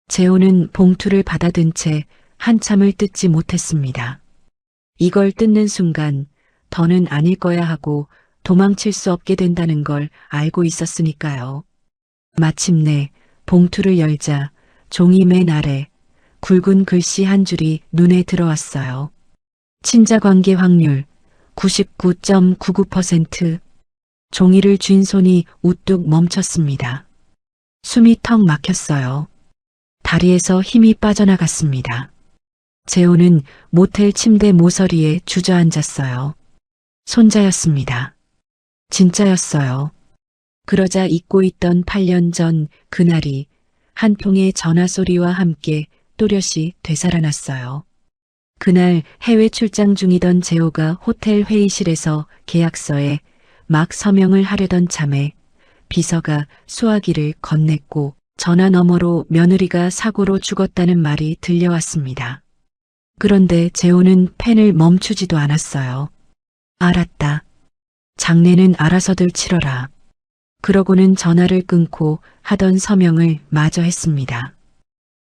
재호는 봉투를 받아든 채 한참을 뜯지 못했습니다. 이걸 뜯는 순간 더는 아닐 거야 하고 도망칠 수 없게 된다는 걸 알고 있었으니까요. 마침내 봉투를 열자 종이 맨 아래 굵은 글씨 한 줄이 눈에 들어왔어요. 친자관계 확률 99.99%. 종이를 쥔 손이 우뚝 멈췄습니다. 숨이 턱 막혔어요. 다리에서 힘이 빠져나갔습니다. 재호는 모텔 침대 모서리에 주저앉았어요. 손자였습니다. 진짜였어요. 그러자 잊고 있던 8년 전 그날이 한 통의 전화 소리와 함께 또렷이 되살아났어요. 그날 해외 출장 중이던 재호가 호텔 회의실에서 계약서에 막 서명을 하려던 참에 비서가 수화기를 건넸고 전화 너머로 며느리가 사고로 죽었다는 말이 들려왔습니다. 그런데 재호는 펜을 멈추지도 않았어요. 알았다. 장례는 알아서들 치러라. 그러고는 전화를 끊고 하던 서명을 마저 했습니다.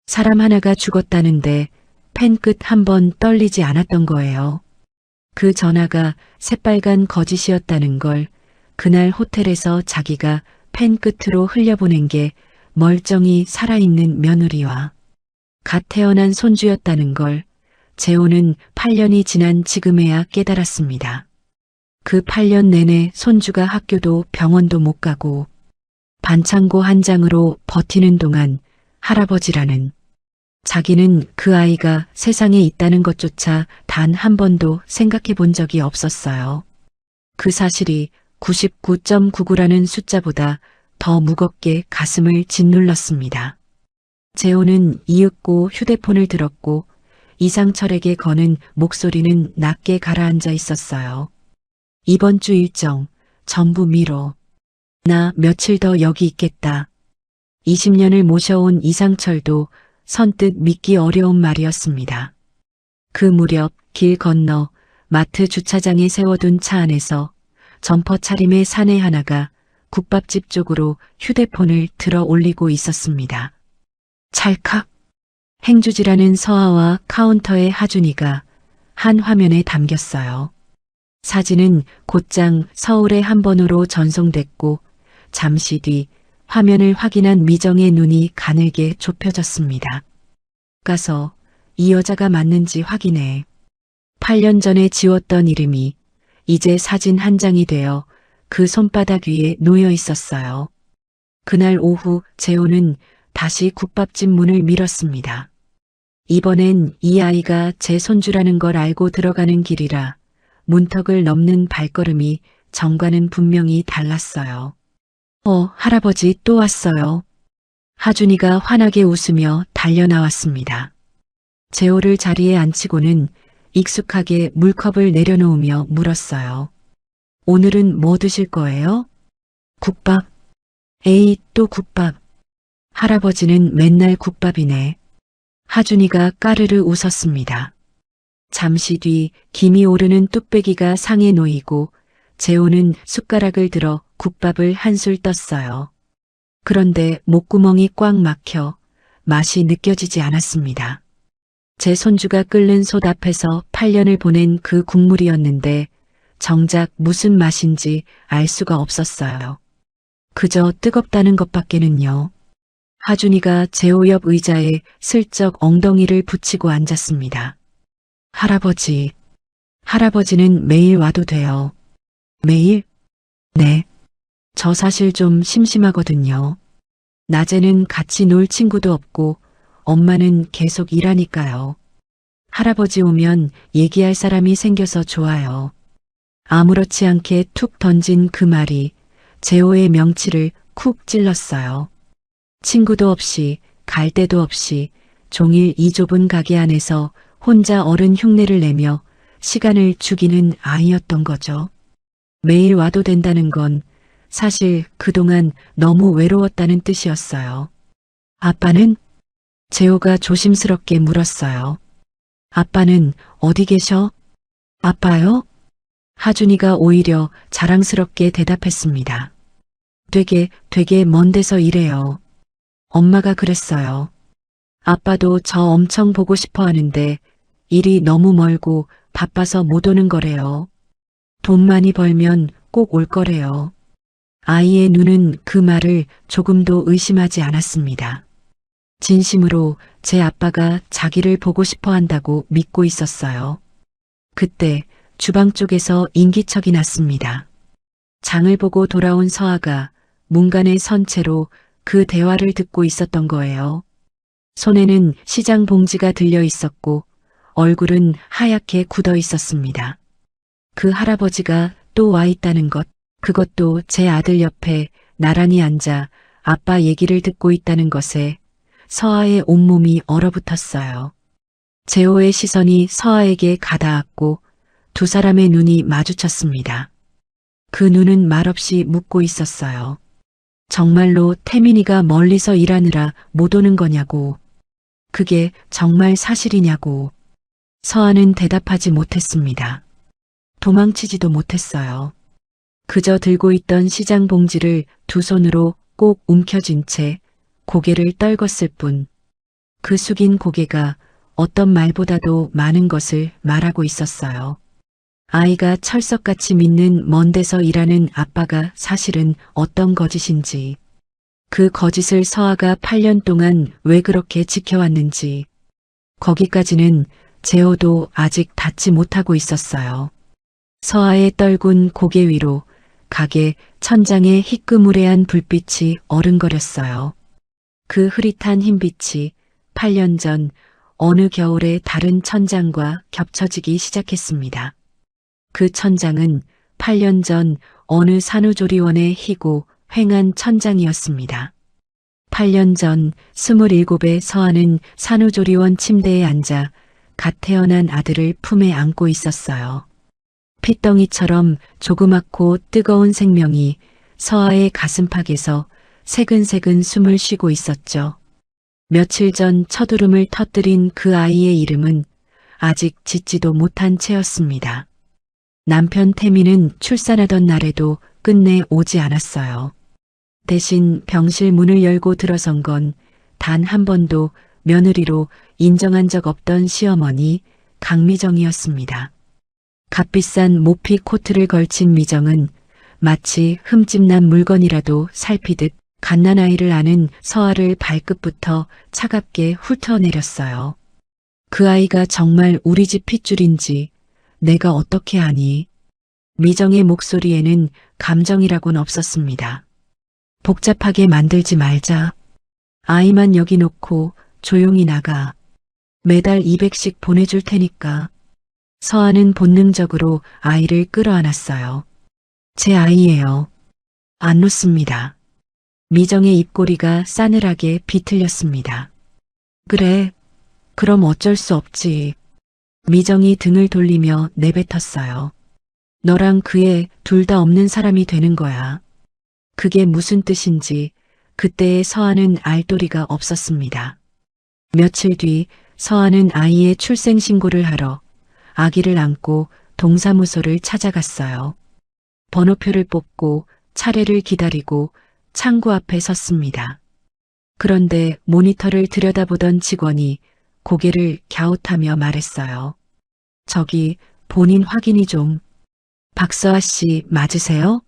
사람 하나가 죽었다는데 펜 끝 한 번 떨리지 않았던 거예요. 그 전화가 새빨간 거짓이었다는 걸 그날 호텔에서 자기가 펜 끝으로 흘려보낸 게 멀쩡히 살아있는 며느리와 갓 태어난 손주였다는 걸 재호는 8년이 지난 지금에야 깨달았습니다. 그 8년 내내 손주가 학교도 병원도 못 가고 반창고 한 장으로 버티는 동안 할아버지라는, 자기는 그 아이가 세상에 있다는 것조차 단 한 번도 생각해 본 적이 없었어요. 그 사실이 99.99라는 숫자보다 더 무겁게 가슴을 짓눌렀습니다. 재호는 이윽고 휴대폰을 들었고 이상철에게 거는 목소리는 낮게 가라앉아 있었어요. 이번 주 일정 전부 미뤄. 나 며칠 더 여기 있겠다. 20년을 모셔온 이상철도 선뜻 믿기 어려운 말이었습니다. 그 무렵 길 건너 마트 주차장에 세워둔 차 안에서 점퍼 차림의 사내 하나가 국밥집 쪽으로 휴대폰을 들어 올리고 있었습니다. 찰칵. 행주지라는 서아와 카운터의 하준이가 한 화면에 담겼어요. 사진은 곧장 서울의 한 번으로 전송됐고 잠시 뒤 화면을 확인한 미정의 눈이 가늘게 좁혀졌습니다. 가서 이 여자가 맞는지 확인해. 8년 전에 지웠던 이름이 이제 사진 한 장이 되어 그 손바닥 위에 놓여 있었어요. 그날 오후 재호는 다시 국밥집 문을 밀었습니다. 이번엔 이 아이가 제 손주라는 걸 알고 들어가는 길이라 문턱을 넘는 발걸음이 전과는 분명히 달랐어요. 할아버지 또 왔어요. 하준이가 환하게 웃으며 달려나왔습니다. 재호를 자리에 앉히고는 익숙하게 물컵을 내려놓으며 물었어요. 오늘은 뭐 드실 거예요? 국밥. 에이, 또 국밥. 할아버지는 맨날 국밥이네. 하준이가 까르르 웃었습니다. 잠시 뒤 김이 오르는 뚝배기가 상에 놓이고 재호는 숟가락을 들어 국밥을 한술 떴어요. 그런데 목구멍이 꽉 막혀 맛이 느껴지지 않았습니다. 제 손주가 끓는 솥 앞에서 8년을 보낸 그 국물이었는데 정작 무슨 맛인지 알 수가 없었어요. 그저 뜨겁다는 것밖에는요. 하준이가 재호 옆 의자에 슬쩍 엉덩이를 붙이고 앉았습니다. 할아버지, 할아버지는 매일 와도 돼요. 매일? 네. 저 사실 좀 심심하거든요. 낮에는 같이 놀 친구도 없고 엄마는 계속 일하니까요. 할아버지 오면 얘기할 사람이 생겨서 좋아요. 아무렇지 않게 툭 던진 그 말이 재호의 명치를 쿡 찔렀어요. 친구도 없이 갈 데도 없이 종일 이 좁은 가게 안에서 혼자 어른 흉내를 내며 시간을 죽이는 아이였던 거죠. 매일 와도 된다는 건 사실 그동안 너무 외로웠다는 뜻이었어요. 아빠는? 재호가 조심스럽게 물었어요. 아빠는 어디 계셔? 아빠요? 하준이가 오히려 자랑스럽게 대답했습니다. 되게 먼 데서 일해요. 엄마가 그랬어요. 아빠도 저 엄청 보고 싶어 하는데 일이 너무 멀고 바빠서 못 오는 거래요. 돈 많이 벌면 꼭 올 거래요. 아이의 눈은 그 말을 조금도 의심하지 않았습니다. 진심으로 제 아빠가 자기를 보고 싶어 한다고 믿고 있었어요. 그때 주방 쪽에서 인기척이 났습니다. 장을 보고 돌아온 서아가 문간에 선 채로 그 대화를 듣고 있었던 거예요. 손에는 시장 봉지가 들려 있었고 얼굴은 하얗게 굳어 있었습니다. 그 할아버지가 또 와 있다는 것, 그것도 제 아들 옆에 나란히 앉아 아빠 얘기를 듣고 있다는 것에 서아의 온몸이 얼어붙었어요. 재호의 시선이 서아에게 가닿았고 두 사람의 눈이 마주쳤습니다. 그 눈은 말없이 묻고 있었어요. 정말로 태민이가 멀리서 일하느라 못 오는 거냐고. 그게 정말 사실이냐고. 서아는 대답하지 못했습니다. 도망치지도 못했어요. 그저 들고 있던 시장 봉지를 두 손으로 꼭 움켜쥔 채 고개를 떨궜을 뿐. 그 숙인 고개가 어떤 말보다도 많은 것을 말하고 있었어요. 아이가 철석같이 믿는 먼 데서 일하는 아빠가 사실은 어떤 거짓인지, 그 거짓을 서아가 8년 동안 왜 그렇게 지켜왔는지, 거기까지는 재호도 아직 닿지 못하고 있었어요. 서아의 떨군 고개 위로 가게 천장에 희끄무레한 불빛이 어른거렸어요. 그 흐릿한 흰빛이 8년 전 어느 겨울의 다른 천장과 겹쳐지기 시작했습니다. 그 천장은 8년 전 어느 산후조리원의 희고 휑한 천장이었습니다. 8년 전 27의 서아는 산후조리원 침대에 앉아 갓 태어난 아들을 품에 안고 있었어요. 핏덩이처럼 조그맣고 뜨거운 생명이 서아의 가슴팍에서 새근새근 숨을 쉬고 있었죠. 며칠 전 첫 울음을 터뜨린 그 아이의 이름은 아직 짓지도 못한 채였습니다. 남편 태민은 출산하던 날에도 끝내 오지 않았어요. 대신 병실 문을 열고 들어선 건 단 한 번도 며느리로 인정한 적 없던 시어머니 강미정이었습니다. 값비싼 모피 코트를 걸친 미정은 마치 흠집난 물건이라도 살피듯 갓난아이를 안은 서아를 발끝부터 차갑게 훑어내렸어요. 그 아이가 정말 우리 집 핏줄인지 내가 어떻게 아니? 미정의 목소리에는 감정이라곤 없었습니다. 복잡하게 만들지 말자. 아이만 여기 놓고 조용히 나가. 매달 200씩 보내줄 테니까. 서아는 본능적으로 아이를 끌어안았어요. 제 아이예요. 안 놓습니다. 미정의 입꼬리가 싸늘하게 비틀렸습니다. 그래, 그럼 어쩔 수 없지. 미정이 등을 돌리며 내뱉었어요. 너랑 그 애 둘 다 없는 사람이 되는 거야. 그게 무슨 뜻인지 그때의 서아는 알도리가 없었습니다. 며칠 뒤 서아는 아이의 출생 신고를 하러 아기를 안고 동사무소를 찾아갔어요. 번호표를 뽑고 차례를 기다리고 창구 앞에 섰습니다. 그런데 모니터를 들여다보던 직원이 고개를 갸웃하며 말했어요. 저기 본인 확인이 좀. 박서아 씨 맞으세요?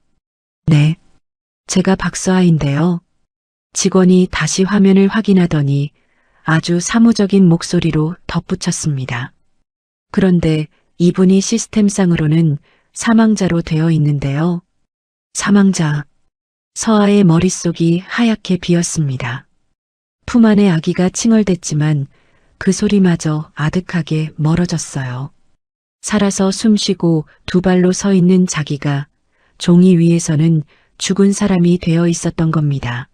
네. 제가 박서아인데요. 직원이 다시 화면을 확인하더니 아주 사무적인 목소리로 덧붙였습니다. 그런데 이분이 시스템상으로는 사망자로 되어 있는데요. 사망자. 서아의 머릿속이 하얗게 비었습니다. 품 안에 아기가 칭얼댔지만 그 소리마저 아득하게 멀어졌어요. 살아서 숨쉬고 두 발로 서 있는 자기가 종이 위에서는 죽은 사람이 되어 있었던 겁니다.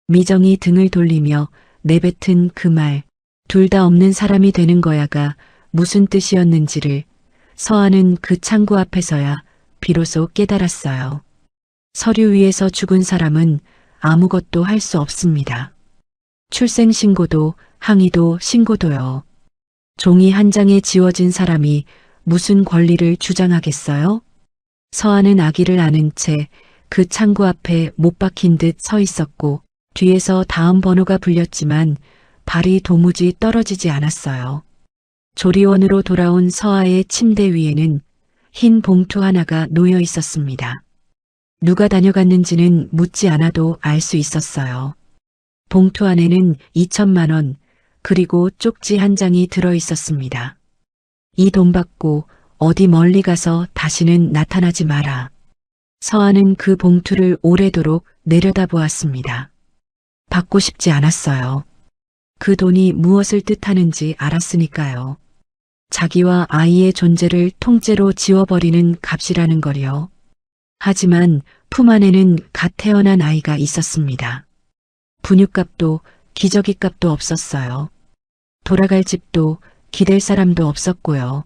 미정이 등을 돌리며 내뱉은 그 말, 둘 다 없는 사람이 되는 거야가 무슨 뜻이었는지를 서아는 그 창구 앞에서야 비로소 깨달았어요. 서류 위에서 죽은 사람은 아무것도 할 수 없습니다. 출생신고도 항의도 신고도요. 종이 한 장에 지워진 사람이 무슨 권리를 주장하겠어요? 서아는 아기를 안은 채 그 창구 앞에 못 박힌 듯 서 있었고 뒤에서 다음 번호가 불렸지만 발이 도무지 떨어지지 않았어요. 조리원으로 돌아온 서아의 침대 위에는 흰 봉투 하나가 놓여 있었습니다. 누가 다녀갔는지는 묻지 않아도 알 수 있었어요. 봉투 안에는 2천만 원 그리고 쪽지 한 장이 들어 있었습니다. 이 돈 받고 어디 멀리 가서 다시는 나타나지 마라. 서아는 그 봉투를 오래도록 내려다보았습니다. 받고 싶지 않았어요. 그 돈이 무엇을 뜻하는지 알았으니까요. 자기와 아이의 존재를 통째로 지워버리는 값이라는 걸요. 하지만 품 안에는 갓 태어난 아이가 있었습니다. 분유값도 기저귀값도 없었어요. 돌아갈 집도 기댈 사람도 없었고요.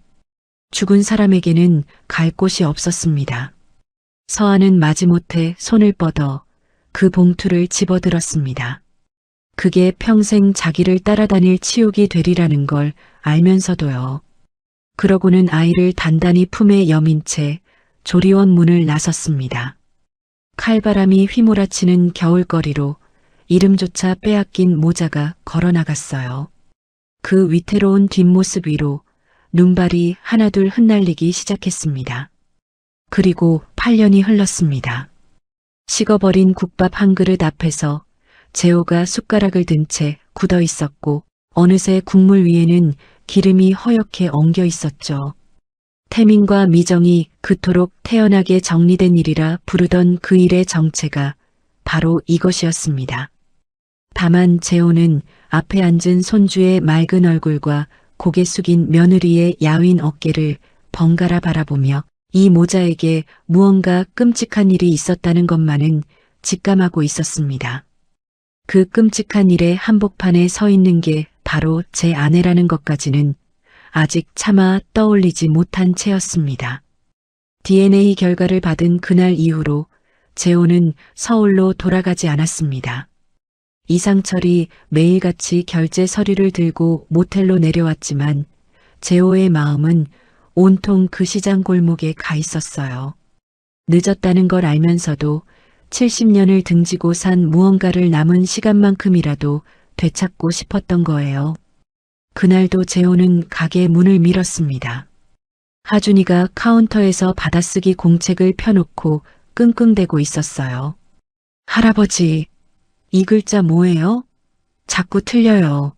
죽은 사람에게는 갈 곳이 없었습니다. 서아는 마지못해 손을 뻗어 그 봉투를 집어들었습니다. 그게 평생 자기를 따라다닐 치욕이 되리라는 걸 알면서도요. 그러고는 아이를 단단히 품에 여민 채 조리원 문을 나섰습니다. 칼바람이 휘몰아치는 겨울거리로 이름조차 빼앗긴 모자가 걸어나갔어요. 그 위태로운 뒷모습 위로 눈발이 하나둘 흩날리기 시작했습니다. 그리고 8년이 흘렀습니다. 식어버린 국밥 한 그릇 앞에서 재호가 숟가락을 든 채 굳어 있었고 어느새 국물 위에는 기름이 허옇게 엉겨 있었죠. 태민과 미정이 그토록 태연하게 정리된 일이라 부르던 그 일의 정체가 바로 이것이었습니다. 다만 재호는 앞에 앉은 손주의 맑은 얼굴과 고개 숙인 며느리의 야윈 어깨를 번갈아 바라보며 이 모자에게 무언가 끔찍한 일이 있었다는 것만은 직감하고 있었습니다. 그 끔찍한 일의 한복판에 서 있는 게 바로 제 아내라는 것까지는 아직 차마 떠올리지 못한 채였습니다. DNA 결과를 받은 그날 이후로 재호는 서울로 돌아가지 않았습니다. 이상철이 매일같이 결제 서류를 들고 모텔로 내려왔지만 재호의 마음은 온통 그 시장 골목에 가 있었어요. 늦었다는 걸 알면서도 70년을 등지고 산 무언가를 남은 시간만큼이라도 되찾고 싶었던 거예요. 그날도 재호는 가게 문을 밀었습니다. 하준이가 카운터에서 받아쓰기 공책을 펴놓고 끙끙대고 있었어요. 할아버지, 이 글자 뭐예요? 자꾸 틀려요.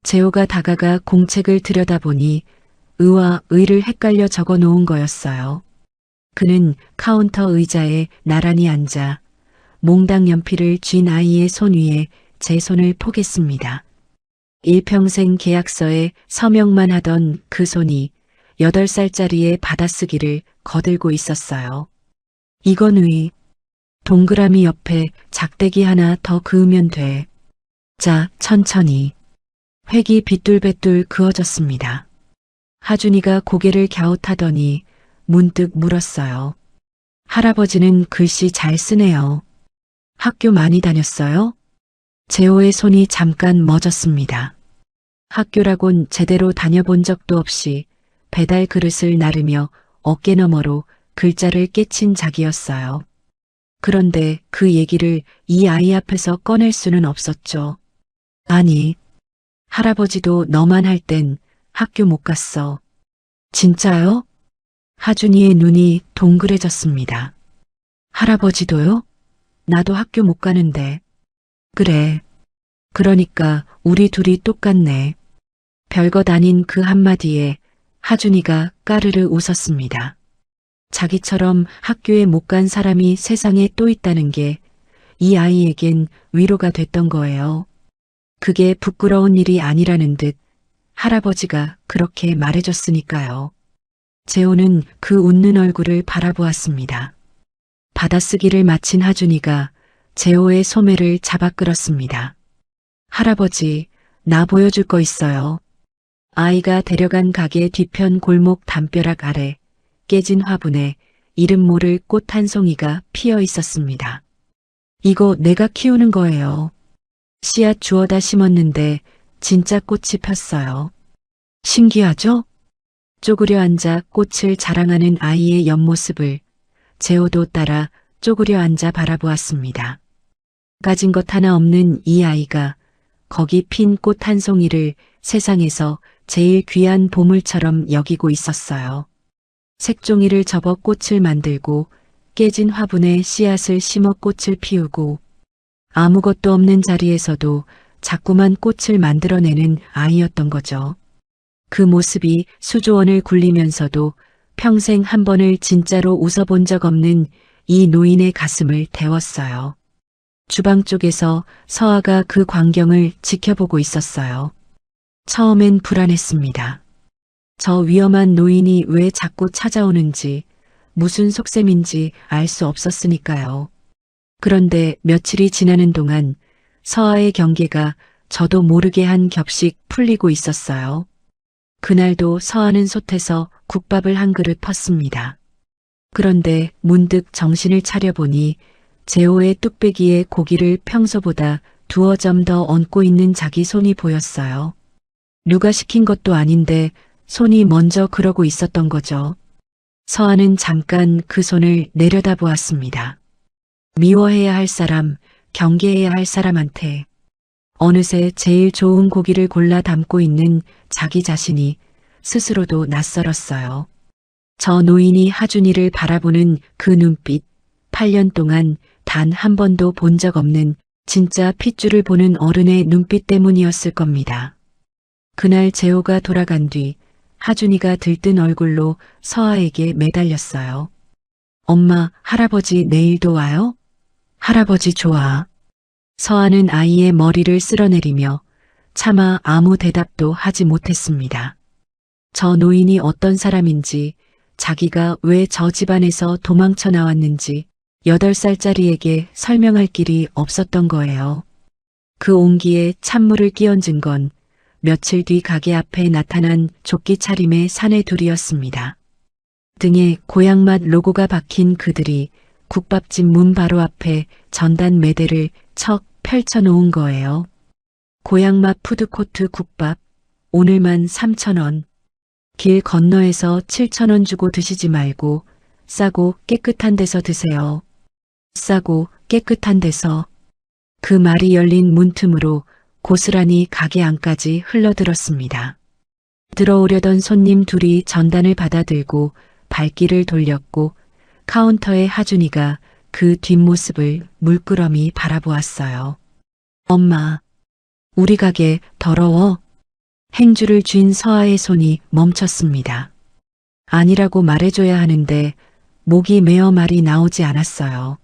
재호가 다가가 공책을 들여다보니 의와 의를 헷갈려 적어 놓은 거였어요. 그는 카운터 의자에 나란히 앉아 몽당 연필을 쥔 아이의 손 위에 제 손을 포겠습니다. 일평생 계약서에 서명만 하던 그 손이 8살짜리의 받아쓰기를 거들고 있었어요. 이건 의. 동그라미 옆에 작대기 하나 더 그으면 돼. 자, 천천히. 획이 빗둘배둘 그어졌습니다. 하준이가 고개를 갸웃하더니 문득 물었어요. 할아버지는 글씨 잘 쓰네요. 학교 많이 다녔어요? 재호의 손이 잠깐 멎었습니다. 학교라곤 제대로 다녀본 적도 없이 배달 그릇을 나르며 어깨너머로 글자를 깨친 자기였어요. 그런데 그 얘기를 이 아이 앞에서 꺼낼 수는 없었죠. 아니, 할아버지도 너만 할 땐 학교 못 갔어. 진짜요? 하준이의 눈이 동그래졌습니다. 할아버지도요? 나도 학교 못 가는데. 그래. 그러니까 우리 둘이 똑같네. 별것 아닌 그 한마디에 하준이가 까르르 웃었습니다. 자기처럼 학교에 못 간 사람이 세상에 또 있다는 게 이 아이에겐 위로가 됐던 거예요. 그게 부끄러운 일이 아니라는 듯 할아버지가 그렇게 말해줬으니까요. 재호는 그 웃는 얼굴을 바라보았습니다. 받아쓰기를 마친 하준이가 재호의 소매를 잡아 끌었습니다. 할아버지, 나 보여줄 거 있어요. 아이가 데려간 가게 뒤편 골목 담벼락 아래 깨진 화분에 이름 모를 꽃 한 송이가 피어 있었습니다. 이거 내가 키우는 거예요. 씨앗 주워다 심었는데 진짜 꽃이 폈어요. 신기하죠? 쪼그려 앉아 꽃을 자랑하는 아이의 옆모습을 재호도 따라 쪼그려 앉아 바라보았습니다. 가진 것 하나 없는 이 아이가 거기 핀 꽃 한 송이를 세상에서 제일 귀한 보물처럼 여기고 있었어요. 색종이를 접어 꽃을 만들고 깨진 화분에 씨앗을 심어 꽃을 피우고 아무것도 없는 자리에서도 자꾸만 꽃을 만들어내는 아이였던 거죠. 그 모습이 수조원을 굴리면서도 평생 한 번을 진짜로 웃어본 적 없는 이 노인의 가슴을 데웠어요. 주방 쪽에서 서아가 그 광경을 지켜보고 있었어요. 처음엔 불안했습니다. 저 위험한 노인이 왜 자꾸 찾아오는지, 무슨 속셈인지 알 수 없었으니까요. 그런데 며칠이 지나는 동안 서아의 경계가 저도 모르게 한 겹씩 풀리고 있었어요. 그날도 서아는 솥에서 국밥을 한 그릇 펐습니다. 그런데 문득 정신을 차려보니 재호의 뚝배기에 고기를 평소보다 두어 점 더 얹고 있는 자기 손이 보였어요. 누가 시킨 것도 아닌데 손이 먼저 그러고 있었던 거죠. 서아는 잠깐 그 손을 내려다보았습니다. 미워해야 할 사람, 경계해야 할 사람한테 어느새 제일 좋은 고기를 골라 담고 있는 자기 자신이 스스로도 낯설었어요. 저 노인이 하준이를 바라보는 그 눈빛, 8년 동안 단 한 번도 본 적 없는 진짜 핏줄을 보는 어른의 눈빛 때문이었을 겁니다. 그날 재호가 돌아간 뒤 하준이가 들뜬 얼굴로 서아에게 매달렸어요. 엄마, 할아버지 내일도 와요? 할아버지 좋아. 서아는 아이의 머리를 쓸어내리며 차마 아무 대답도 하지 못했습니다. 저 노인이 어떤 사람인지, 자기가 왜 저 집안에서 도망쳐 나왔는지 8살짜리에게 설명할 길이 없었던 거예요. 그 온기에 찬물을 끼얹은 건 며칠 뒤 가게 앞에 나타난 조끼 차림의 사내 둘이었습니다. 등에 고향맛 로고가 박힌 그들이 국밥집 문 바로 앞에 전단 매대를 척 펼쳐놓은 거예요. 고향맛 푸드코트 국밥, 오늘만 3,000원. 길 건너에서 7,000원 주고 드시지 말고 싸고 깨끗한 데서 드세요. 싸고 깨끗한 데서. 그 말이 열린 문틈으로 고스란히 가게 안까지 흘러들었습니다. 들어오려던 손님 둘이 전단을 받아들고 발길을 돌렸고 카운터에 하준이가 그 뒷모습을 물끄러미 바라보았어요. 엄마, 우리 가게 더러워? 행주를 쥔 서아의 손이 멈췄습니다. 아니라고 말해줘야 하는데 목이 메어 말이 나오지 않았어요.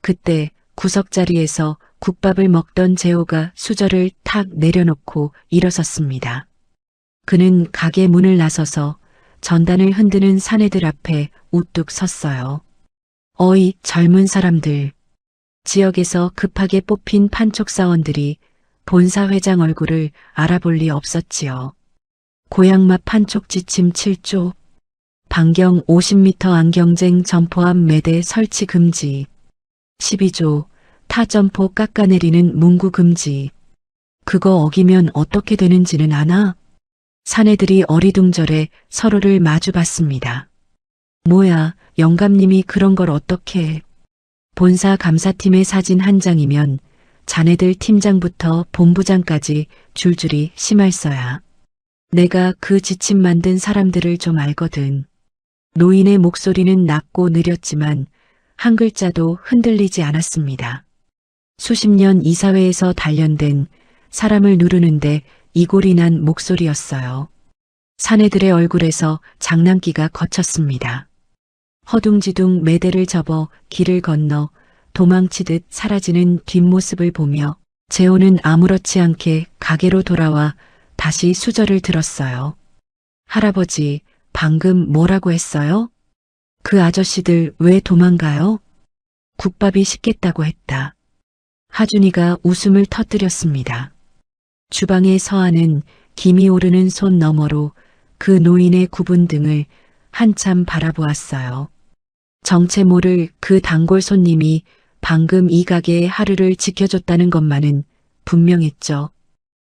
그때 구석자리에서 국밥을 먹던 재호가 수저를 탁 내려놓고 일어섰습니다. 그는 가게 문을 나서서 전단을 흔드는 사내들 앞에 우뚝 섰어요. 어이, 젊은 사람들. 지역에서 급하게 뽑힌 판촉사원들이 본사 회장 얼굴을 알아볼 리 없었지요. 고향맛 판촉 지침 7조, 반경 50m 안경쟁 점포함 매대 설치 금지, 12조, 타점포 깎아내리는 문구 금지. 그거 어기면 어떻게 되는지는 아나? 사내들이 어리둥절해 서로를 마주봤습니다. 뭐야, 영감님이 그런 걸 어떻게 해? 본사 감사팀의 사진 한 장이면 자네들 팀장부터 본부장까지 줄줄이 심할서야. 내가 그 지침 만든 사람들을 좀 알거든. 노인의 목소리는 낮고 느렸지만 한 글자도 흔들리지 않았습니다. 수십 년 이사회에서 단련된 사람을 누르는데 이골이 난 목소리였어요. 사내들의 얼굴에서 장난기가 거쳤습니다. 허둥지둥 매대를 접어 길을 건너 도망치듯 사라지는 뒷모습을 보며 재호는 아무렇지 않게 가게로 돌아와 다시 수저를 들었어요. 할아버지, 방금 뭐라고 했어요? 그 아저씨들 왜 도망가요? 국밥이 식겠다고 했다. 하준이가 웃음을 터뜨렸습니다. 주방의 서한은 김이 오르는 손 너머로 그 노인의 굽은 등을 한참 바라보았어요. 정체 모를 그 단골 손님이 방금 이 가게의 하루를 지켜줬다는 것만은 분명했죠.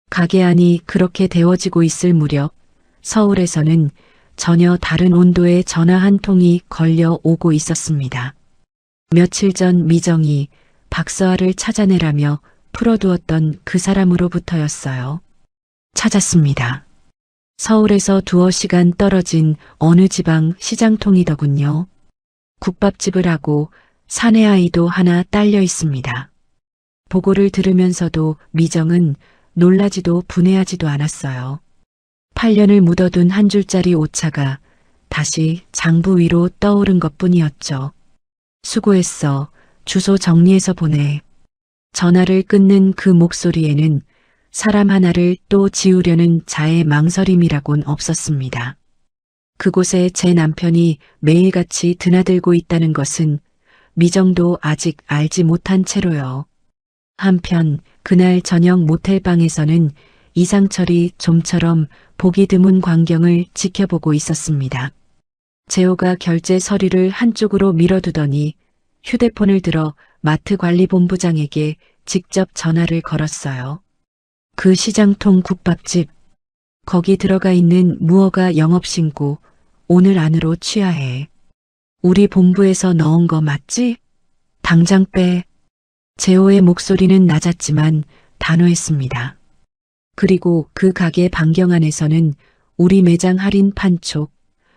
가게 안이 그렇게 데워지고 있을 무렵 서울에서는 전혀 다른 온도의 전화 한 통이 걸려 오고 있었습니다. 며칠 전 미정이 박서아를 찾아내라며 풀어두었던 그 사람으로부터였어요. 찾았습니다. 서울에서 두어 시간 떨어진 어느 지방 시장통이더군요. 국밥집을 하고 사내 아이도 하나 딸려 있습니다. 보고를 들으면서도 미정은 놀라지도 분해하지도 않았어요. 8년을 묻어둔 한 줄짜리 오차가 다시 장부 위로 떠오른 것뿐이었죠. 수고했어. 주소 정리해서 보내. 전화를 끊는 그 목소리에는 사람 하나를 또 지우려는 자의 망설임이라곤 없었습니다. 그곳에 제 남편이 매일같이 드나들고 있다는 것은 미정도 아직 알지 못한 채로요. 한편 그날 저녁 모텔방에서는 이상철이 좀처럼 보기 드문 광경을 지켜보고 있었습니다. 재호가 결제 서류를 한쪽으로 밀어두더니 휴대폰을 들어 마트관리본부장에게 직접 전화를 걸었어요. 그 시장통 국밥집, 거기 들어가 있는 무허가 영업신고 오늘 안으로 취하해. 우리 본부에서 넣은 거 맞지? 당장 빼. 재호의 목소리는 낮았지만 단호했습니다. 그리고 그 가게 반경 안에서는 우리 매장 할인 판촉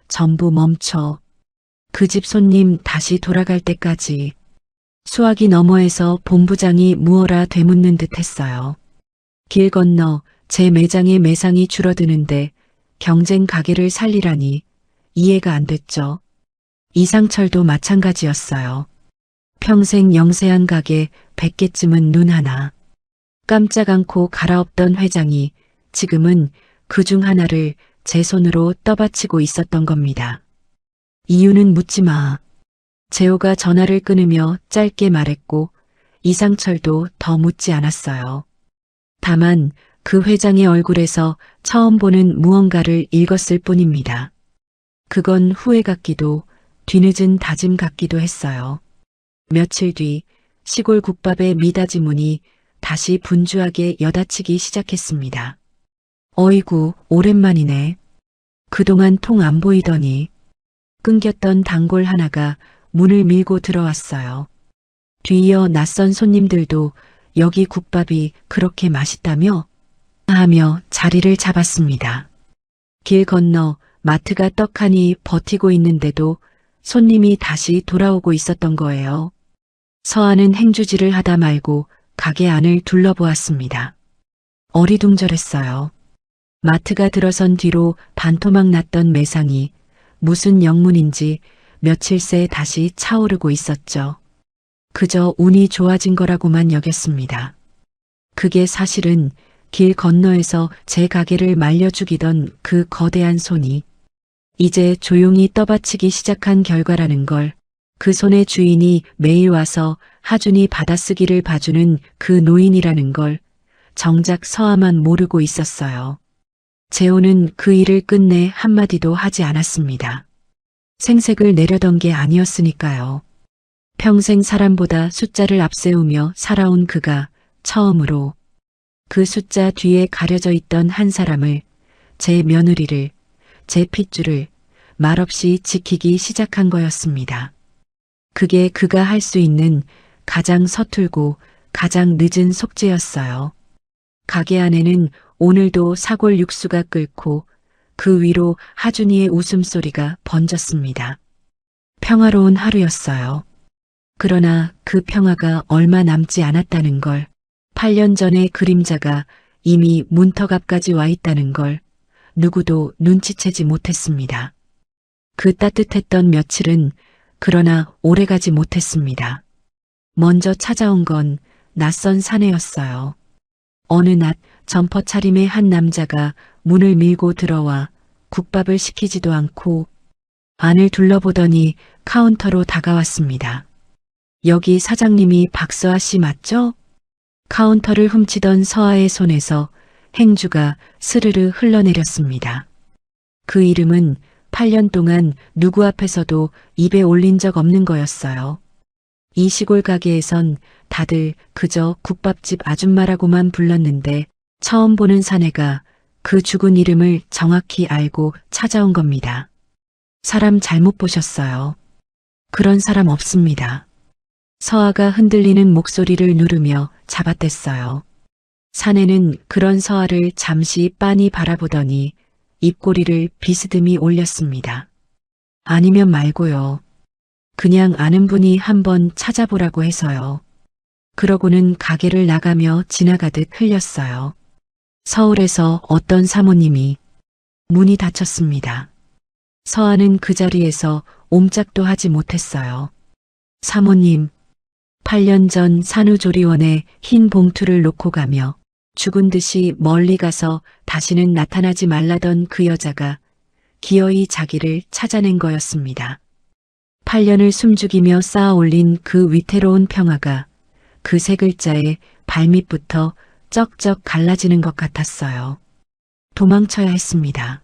전부 멈춰. 그 집 손님 다시 돌아갈 때까지. 수화기 너머에서 본부장이 무어라 되묻는 듯 했어요. 길 건너 제 매장의 매상이 줄어드는데 경쟁 가게를 살리라니 이해가 안 됐죠. 이상철도 마찬가지였어요. 평생 영세한 가게 100개쯤은 눈 하나. 깜짝 않고 갈아엎던 회장이 지금은 그중 하나를 제 손으로 떠받치고 있었던 겁니다. 이유는 묻지 마. 재호가 전화를 끊으며 짧게 말했고 이상철도 더 묻지 않았어요. 다만 그 회장의 얼굴에서 처음 보는 무언가를 읽었을 뿐입니다. 그건 후회 같기도 뒤늦은 다짐 같기도 했어요. 며칠 뒤 시골 국밥의 미닫이 문이 다시 분주하게 여닫히기 시작했습니다. 어이구, 오랜만이네. 그동안 통 안 보이더니. 끊겼던 단골 하나가 문을 밀고 들어왔어요. 뒤이어 낯선 손님들도 여기 국밥이 그렇게 맛있다며? 하며 자리를 잡았습니다. 길 건너 마트가 떡하니 버티고 있는데도 손님이 다시 돌아오고 있었던 거예요. 서아는 행주질을 하다 말고 가게 안을 둘러보았습니다. 어리둥절했어요. 마트가 들어선 뒤로 반토막 났던 매상이 무슨 영문인지 며칠 새 다시 차오르고 있었죠. 그저 운이 좋아진 거라고만 여겼습니다. 그게 사실은 길 건너에서 제 가게를 말려 죽이던 그 거대한 손이 이제 조용히 떠받치기 시작한 결과라는 걸, 그 손의 주인이 매일 와서 하준이 받아쓰기를 봐주는 그 노인이라는 걸 정작 서아만 모르고 있었어요. 재호는 그 일을 끝내 한마디도 하지 않았습니다. 생색을 내려던 게 아니었으니까요. 평생 사람보다 숫자를 앞세우며 살아온 그가 처음으로 그 숫자 뒤에 가려져 있던 한 사람을, 제 며느리를, 제 핏줄을 말없이 지키기 시작한 거였습니다. 그게 그가 할 수 있는 가장 서툴고 가장 늦은 속죄였어요. 가게 안에는 오늘도 사골 육수가 끓고 그 위로 하준이의 웃음소리가 번졌습니다. 평화로운 하루였어요. 그러나 그 평화가 얼마 남지 않았다는 걸, 8년 전의 그림자가 이미 문턱 앞까지 와 있다는 걸 누구도 눈치채지 못했습니다. 그 따뜻했던 며칠은 그러나 오래가지 못했습니다. 먼저 찾아온 건 낯선 사내였어요. 어느 낮 점퍼 차림의 한 남자가 문을 밀고 들어와 국밥을 시키지도 않고 안을 둘러보더니 카운터로 다가왔습니다. 여기 사장님이 박서아 씨 맞죠? 카운터를 훔치던 서아의 손에서 행주가 스르르 흘러내렸습니다. 그 이름은 8년 동안 누구 앞에서도 입에 올린 적 없는 거였어요. 이 시골 가게에선 다들 그저 국밥집 아줌마라고만 불렀는데 처음 보는 사내가 그 죽은 이름을 정확히 알고 찾아온 겁니다. 사람 잘못 보셨어요. 그런 사람 없습니다. 서아가 흔들리는 목소리를 누르며 잡아댔어요. 사내는 그런 서아를 잠시 빤히 바라보더니 입꼬리를 비스듬히 올렸습니다. 아니면 말고요. 그냥 아는 분이 한번 찾아보라고 해서요. 그러고는 가게를 나가며 지나가듯 흘렸어요. 서울에서 어떤 사모님이 문이 닫혔습니다. 서아는 그 자리에서 옴짝도 하지 못했어요. 사모님, 8년 전 산후조리원에 흰 봉투를 놓고 가며 죽은 듯이 멀리 가서 다시는 나타나지 말라던 그 여자가 기어이 자기를 찾아낸 거였습니다. 8년을 숨죽이며 쌓아 올린 그 위태로운 평화가 그 세 글자에 발밑부터 쩍쩍 갈라지는 것 같았어요. 도망쳐야 했습니다.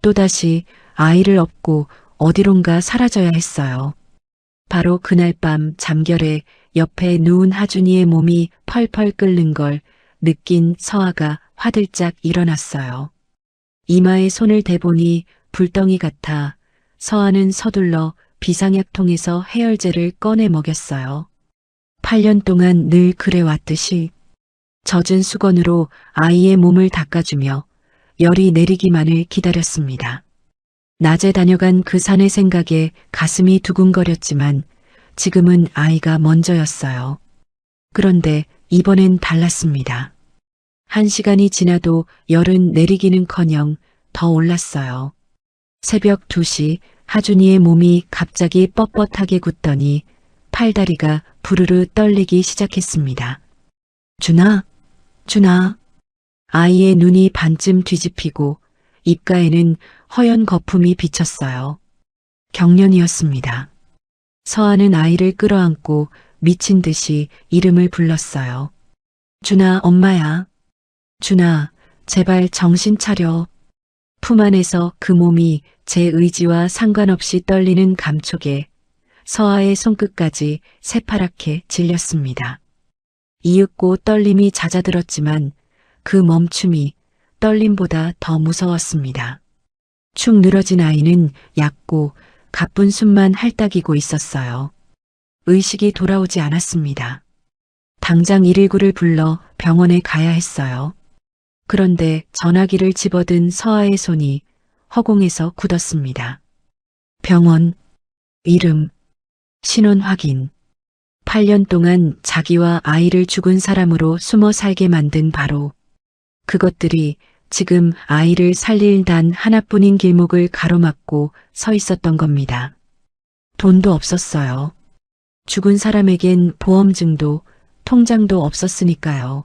또다시 아이를 업고 어디론가 사라져야 했어요. 바로 그날 밤 잠결에 옆에 누운 하준이의 몸이 펄펄 끓는 걸 느낀 서아가 화들짝 일어났어요. 이마에 손을 대보니 불덩이 같아 서아는 서둘러 비상약통에서 해열제를 꺼내 먹였어요. 8년 동안 늘 그래왔듯이 젖은 수건으로 아이의 몸을 닦아주며 열이 내리기만을 기다렸습니다. 낮에 다녀간 그 산의 생각에 가슴이 두근거렸지만 지금은 아이가 먼저였어요. 그런데 이번엔 달랐습니다. 1시간이 지나도 열은 내리기는커녕 더 올랐어요. 새벽 2시 하준이의 몸이 갑자기 뻣뻣하게 굳더니 팔다리가 부르르 떨리기 시작했습니다. 준아, 준아. 아이의 눈이 반쯤 뒤집히고 입가에는 허연 거품이 비쳤어요. 경련이었습니다. 서아는 아이를 끌어안고 미친 듯이 이름을 불렀어요. 준아, 엄마야. 준아, 제발 정신 차려. 품 안에서 그 몸이 제 의지와 상관없이 떨리는 감촉에 서아의 손끝까지 새파랗게 질렸습니다. 이윽고 떨림이 잦아들었지만 그 멈춤이 떨림보다 더 무서웠습니다. 축 늘어진 아이는 얕고 가쁜 숨만 핥아기고 있었어요. 의식이 돌아오지 않았습니다. 당장 119를 불러 병원에 가야 했어요. 그런데 전화기를 집어든 서아의 손이 허공에서 굳었습니다. 병원, 이름, 신원 확인. 8년 동안 자기와 아이를 죽은 사람으로 숨어 살게 만든 바로 그것들이 지금 아이를 살릴 단 하나뿐인 길목을 가로막고 서 있었던 겁니다. 돈도 없었어요. 죽은 사람에겐 보험증도 통장도 없었으니까요.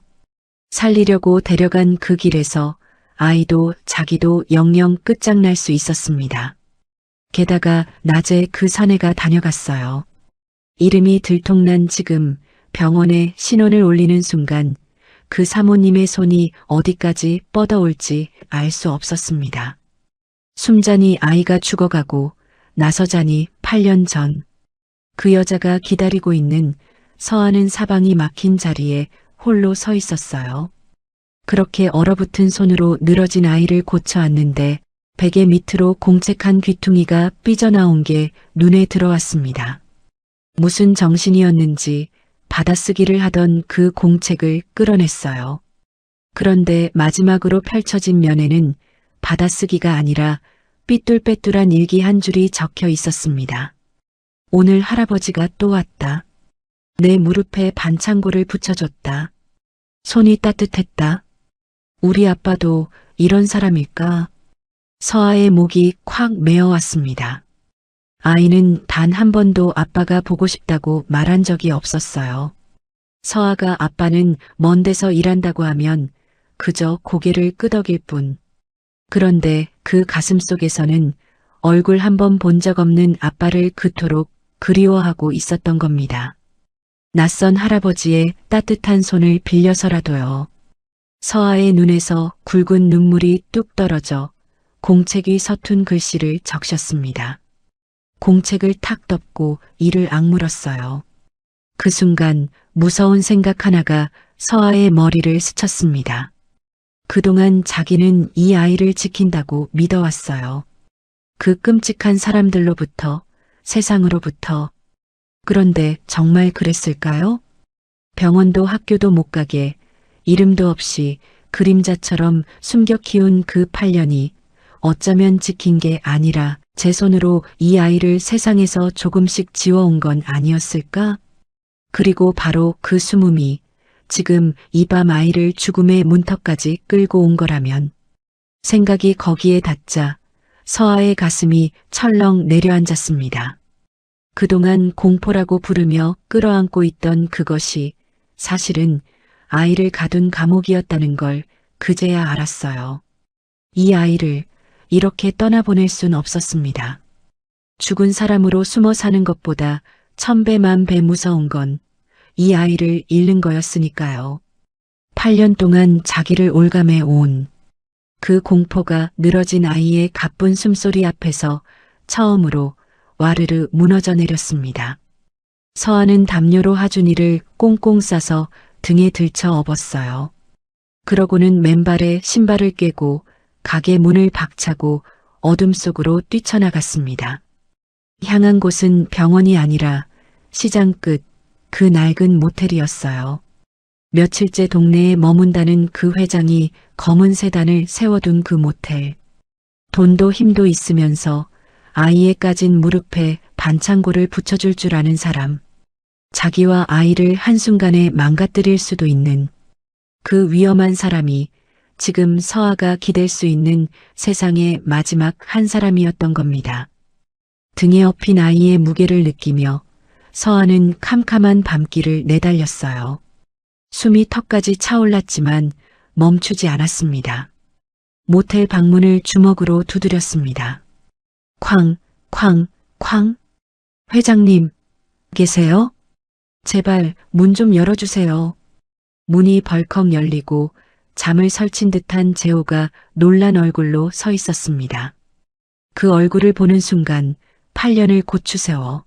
살리려고 데려간 그 길에서 아이도 자기도 영영 끝장날 수 있었습니다. 게다가 낮에 그 사내가 다녀갔어요. 이름이 들통난 지금 병원에 신원을 올리는 순간 그 사모님의 손이 어디까지 뻗어올지 알 수 없었습니다. 숨자니 아이가 죽어가고 나서자니 8년 전 그 여자가 기다리고 있는 서하는 사방이 막힌 자리에 홀로 서 있었어요. 그렇게 얼어붙은 손으로 늘어진 아이를 고쳐 안는데 베개 밑으로 공책한 귀퉁이가 삐져나온 게 눈에 들어왔습니다. 무슨 정신이었는지 받아쓰기를 하던 그 공책을 끌어냈어요. 그런데 마지막으로 펼쳐진 면에는 받아쓰기가 아니라 삐뚤빼뚤한 일기 한 줄이 적혀 있었습니다. 오늘 할아버지가 또 왔다. 내 무릎에 반창고를 붙여줬다. 손이 따뜻했다. 우리 아빠도 이런 사람일까? 서아의 목이 콱 메어왔습니다. 아이는 단 한 번도 아빠가 보고 싶다고 말한 적이 없었어요. 서아가 아빠는 먼 데서 일한다고 하면 그저 고개를 끄덕일 뿐. 그런데 그 가슴 속에서는 얼굴 한 번 본 적 없는 아빠를 그토록 그리워하고 있었던 겁니다. 낯선 할아버지의 따뜻한 손을 빌려서라도요. 서아의 눈에서 굵은 눈물이 뚝 떨어져 공책 위 서툰 글씨를 적셨습니다. 공책을 탁 덮고 이를 악물었어요. 그 순간 무서운 생각 하나가 서아의 머리를 스쳤습니다. 그동안 자기는 이 아이를 지킨다고 믿어왔어요. 그 끔찍한 사람들로부터, 세상으로부터. 그런데 정말 그랬을까요? 병원도 학교도 못 가게 이름도 없이 그림자처럼 숨겨 키운 그 8년이 어쩌면 지킨 게 아니라 제 손으로 이 아이를 세상에서 조금씩 지워온 건 아니었을까? 그리고 바로 그 숨음이 지금 이 밤 아이를 죽음의 문턱까지 끌고 온 거라면 생각이 거기에 닿자 서아의 가슴이 철렁 내려앉았습니다. 그동안 공포라고 부르며 끌어안고 있던 그것이 사실은 아이를 가둔 감옥이었다는 걸 그제야 알았어요. 이 아이를 이렇게 떠나보낼 순 없었습니다. 죽은 사람으로 숨어 사는 것보다 1000배 만배 무서운 건 이 아이를 잃는 거였으니까요. 8년 동안 자기를 올감해 온 그 공포가 늘어진 아이의 가쁜 숨소리 앞에서 처음으로 와르르 무너져 내렸습니다. 서아는 담요로 하준이를 꽁꽁 싸서 등에 들쳐 업었어요. 그러고는 맨발에 신발을 꿰고 가게 문을 박차고 어둠 속으로 뛰쳐나갔습니다. 향한 곳은 병원이 아니라 시장 끝 그 낡은 모텔이었어요. 며칠째 동네에 머문다는 그 회장이 검은 세단을 세워둔 그 모텔. 돈도 힘도 있으면서 아이의 까진 무릎에 반창고를 붙여줄 줄 아는 사람. 자기와 아이를 한순간에 망가뜨릴 수도 있는 그 위험한 사람이 지금 서아가 기댈 수 있는 세상의 마지막 한 사람이었던 겁니다. 등에 업힌 아이의 무게를 느끼며 서아는 캄캄한 밤길을 내달렸어요. 숨이 턱까지 차올랐지만 멈추지 않았습니다. 모텔 방문을 주먹으로 두드렸습니다. 쾅, 쾅, 쾅. 회장님, 계세요? 제발 문 좀 열어주세요. 문이 벌컥 열리고 잠을 설친 듯한 재호가 놀란 얼굴로 서 있었습니다. 그 얼굴을 보는 순간 8년을 고추세워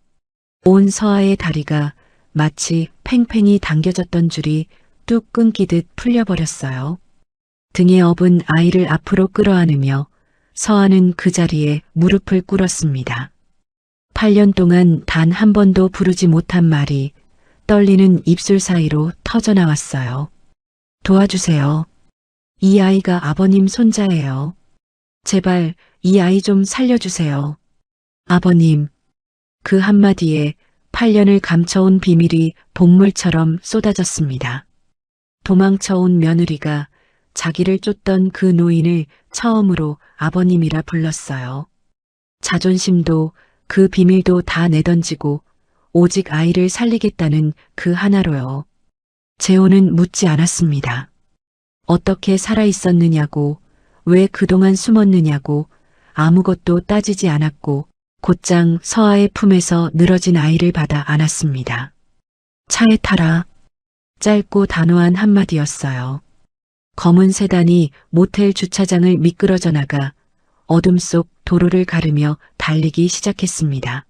온 서아의 다리가 마치 팽팽히 당겨졌던 줄이 뚝 끊기듯 풀려버렸어요. 등에 업은 아이를 앞으로 끌어안으며 서아는 그 자리에 무릎을 꿇었습니다. 8년 동안 단 한 번도 부르지 못한 말이 떨리는 입술 사이로 터져나왔어요. 도와주세요. 이 아이가 아버님 손자예요. 제발 이 아이 좀 살려주세요. 아버님. 그 한마디에 8년을 감춰온 비밀이 본물처럼 쏟아졌습니다. 도망쳐온 며느리가 자기를 쫓던 그 노인을 처음으로 아버님이라 불렀어요. 자존심도 그 비밀도 다 내던지고 오직 아이를 살리겠다는 그 하나로요. 재호는 묻지 않았습니다. 어떻게 살아있었느냐고, 왜 그동안 숨었느냐고 아무것도 따지지 않았고 곧장 서아의 품에서 늘어진 아이를 받아 안았습니다. 차에 타라. 짧고 단호한 한마디였어요. 검은 세단이 모텔 주차장을 미끄러져 나가 어둠 속 도로를 가르며 달리기 시작했습니다.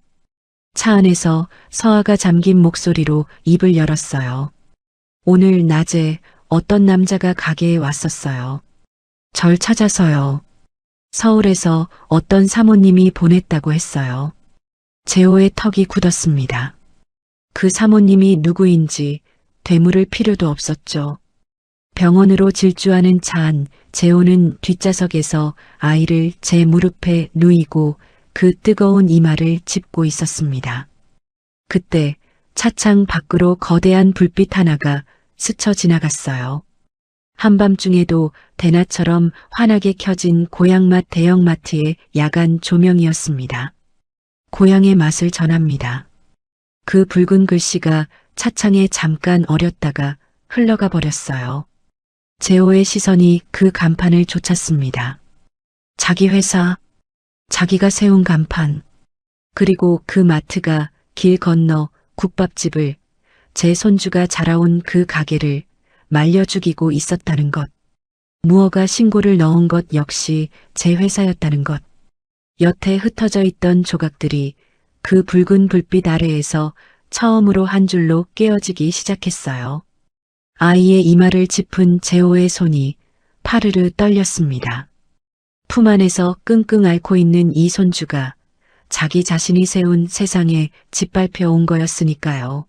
차 안에서 서아가 잠긴 목소리로 입을 열었어요. 오늘 낮에 어떤 남자가 가게에 왔었어요. 절 찾아서요. 서울에서 어떤 사모님이 보냈다고 했어요. 재호의 턱이 굳었습니다. 그 사모님이 누구인지 되물을 필요도 없었죠. 병원으로 질주하는 차 안 재호는 뒷좌석에서 아이를 제 무릎에 누이고 그 뜨거운 이마를 짚고 있었습니다. 그때 차창 밖으로 거대한 불빛 하나가 스쳐 지나갔어요. 한밤중에도 대낮처럼 환하게 켜진 고향맛 대형마트의 야간 조명이었습니다. 고향의 맛을 전합니다. 그 붉은 글씨가 차창에 잠깐 어렸다가 흘러가 버렸어요. 재호의 시선이 그 간판을 쫓았습니다. 자기 회사, 자기가 세운 간판, 그리고 그 마트가 길 건너 국밥집을, 제 손주가 자라온 그 가게를 말려 죽이고 있었다는 것. 무허가 신고를 넣은 것 역시 제 회사였다는 것. 여태 흩어져 있던 조각들이 그 붉은 불빛 아래에서 처음으로 한 줄로 깨어지기 시작했어요. 아이의 이마를 짚은 재호의 손이 파르르 떨렸습니다. 품 안에서 끙끙 앓고 있는 이 손주가 자기 자신이 세운 세상에 짓밟혀 온 거였으니까요.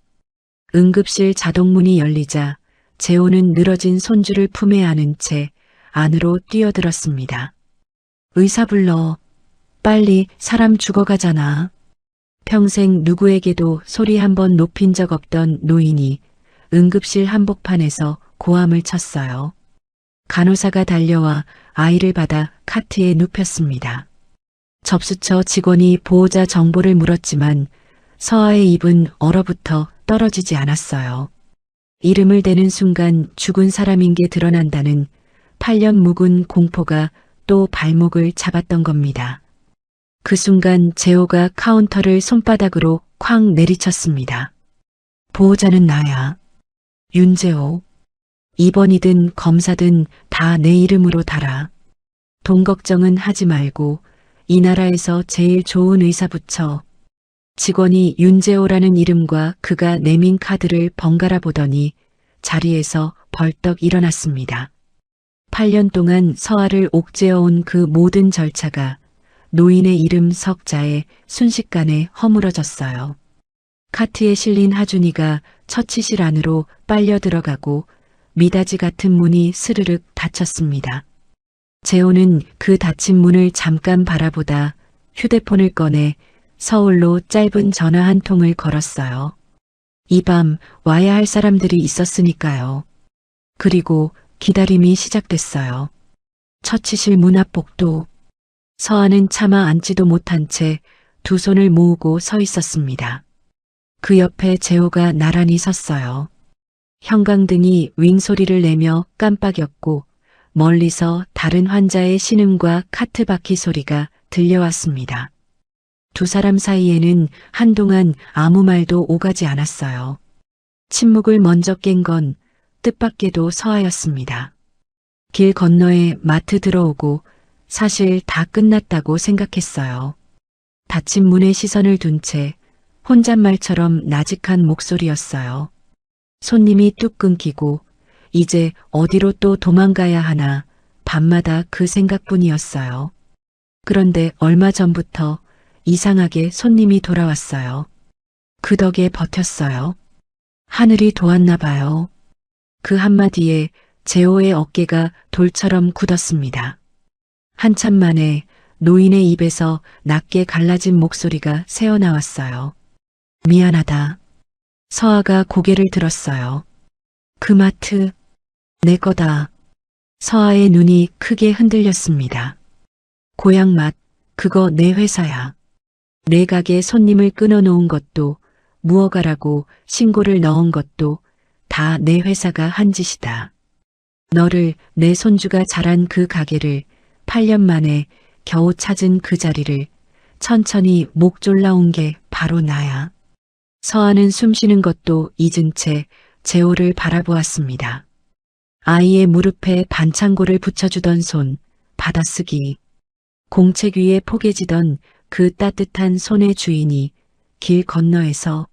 응급실 자동문이 열리자 재호는 늘어진 손주를 품에 안은 채 안으로 뛰어들었습니다. 의사 불러. 빨리, 사람 죽어가잖아. 평생 누구에게도 소리 한번 높인 적 없던 노인이 응급실 한복판에서 고함을 쳤어요. 간호사가 달려와 아이를 받아 카트에 눕혔습니다. 접수처 직원이 보호자 정보를 물었지만 서아의 입은 얼어붙어 떨어지지 않았어요. 이름을 대는 순간 죽은 사람인 게 드러난다는 8년 묵은 공포가 또 발목을 잡았던 겁니다. 그 순간 재호가 카운터를 손바닥으로 쾅 내리쳤습니다. 보호자는 나야. 윤재호. 입원이든 검사든 다 내 이름으로 달아. 돈 걱정은 하지 말고 이 나라에서 제일 좋은 의사 붙여. 직원이 윤재호라는 이름과 그가 내민 카드를 번갈아 보더니 자리에서 벌떡 일어났습니다. 8년 동안 서아를 옥죄어온 그 모든 절차가 노인의 이름 석자에 순식간에 허물어졌어요. 카트에 실린 하준이가 처치실 안으로 빨려 들어가고 미닫이 같은 문이 스르륵 닫혔습니다. 재호는 그 닫힌 문을 잠깐 바라보다 휴대폰을 꺼내 서울로 짧은 전화 한 통을 걸었어요. 이 밤 와야 할 사람들이 있었으니까요. 그리고 기다림이 시작됐어요. 처치실 문 앞 복도. 서아는 차마 앉지도 못한 채 두 손을 모으고 서 있었습니다. 그 옆에 재호가 나란히 섰어요. 형광등이 윙 소리를 내며 깜빡였고 멀리서 다른 환자의 신음과 카트 바퀴 소리가 들려왔습니다. 두 사람 사이에는 한동안 아무 말도 오가지 않았어요. 침묵을 먼저 깬 건 뜻밖에도 서아였습니다. 길 건너에 마트 들어오고 사실 다 끝났다고 생각했어요. 닫힌 문에 시선을 둔 채 혼잣말처럼 나직한 목소리였어요. 손님이 뚝 끊기고 이제 어디로 또 도망가야 하나 밤마다 그 생각뿐이었어요. 그런데 얼마 전부터 이상하게 손님이 돌아왔어요. 그 덕에 버텼어요. 하늘이 도왔나 봐요. 그 한마디에 재호의 어깨가 돌처럼 굳었습니다. 한참 만에 노인의 입에서 낮게 갈라진 목소리가 새어나왔어요. 미안하다. 서아가 고개를 들었어요. 그 마트, 내 거다. 서아의 눈이 크게 흔들렸습니다. 고향맛, 그거 내 회사야. 내 가게 손님을 끊어놓은 것도 무허가라고 신고를 넣은 것도 다 내 회사가 한 짓이다. 너를, 내 손주가 자란 그 가게를 8년 만에 겨우 찾은 그 자리를 천천히 목 졸라온 게 바로 나야. 서아는 숨쉬는 것도 잊은 채 재호를 바라보았습니다. 아이의 무릎에 반창고를 붙여주던 손, 받아쓰기. 공책 위에 포개지던 그 따뜻한 손의 주인이 길 건너에서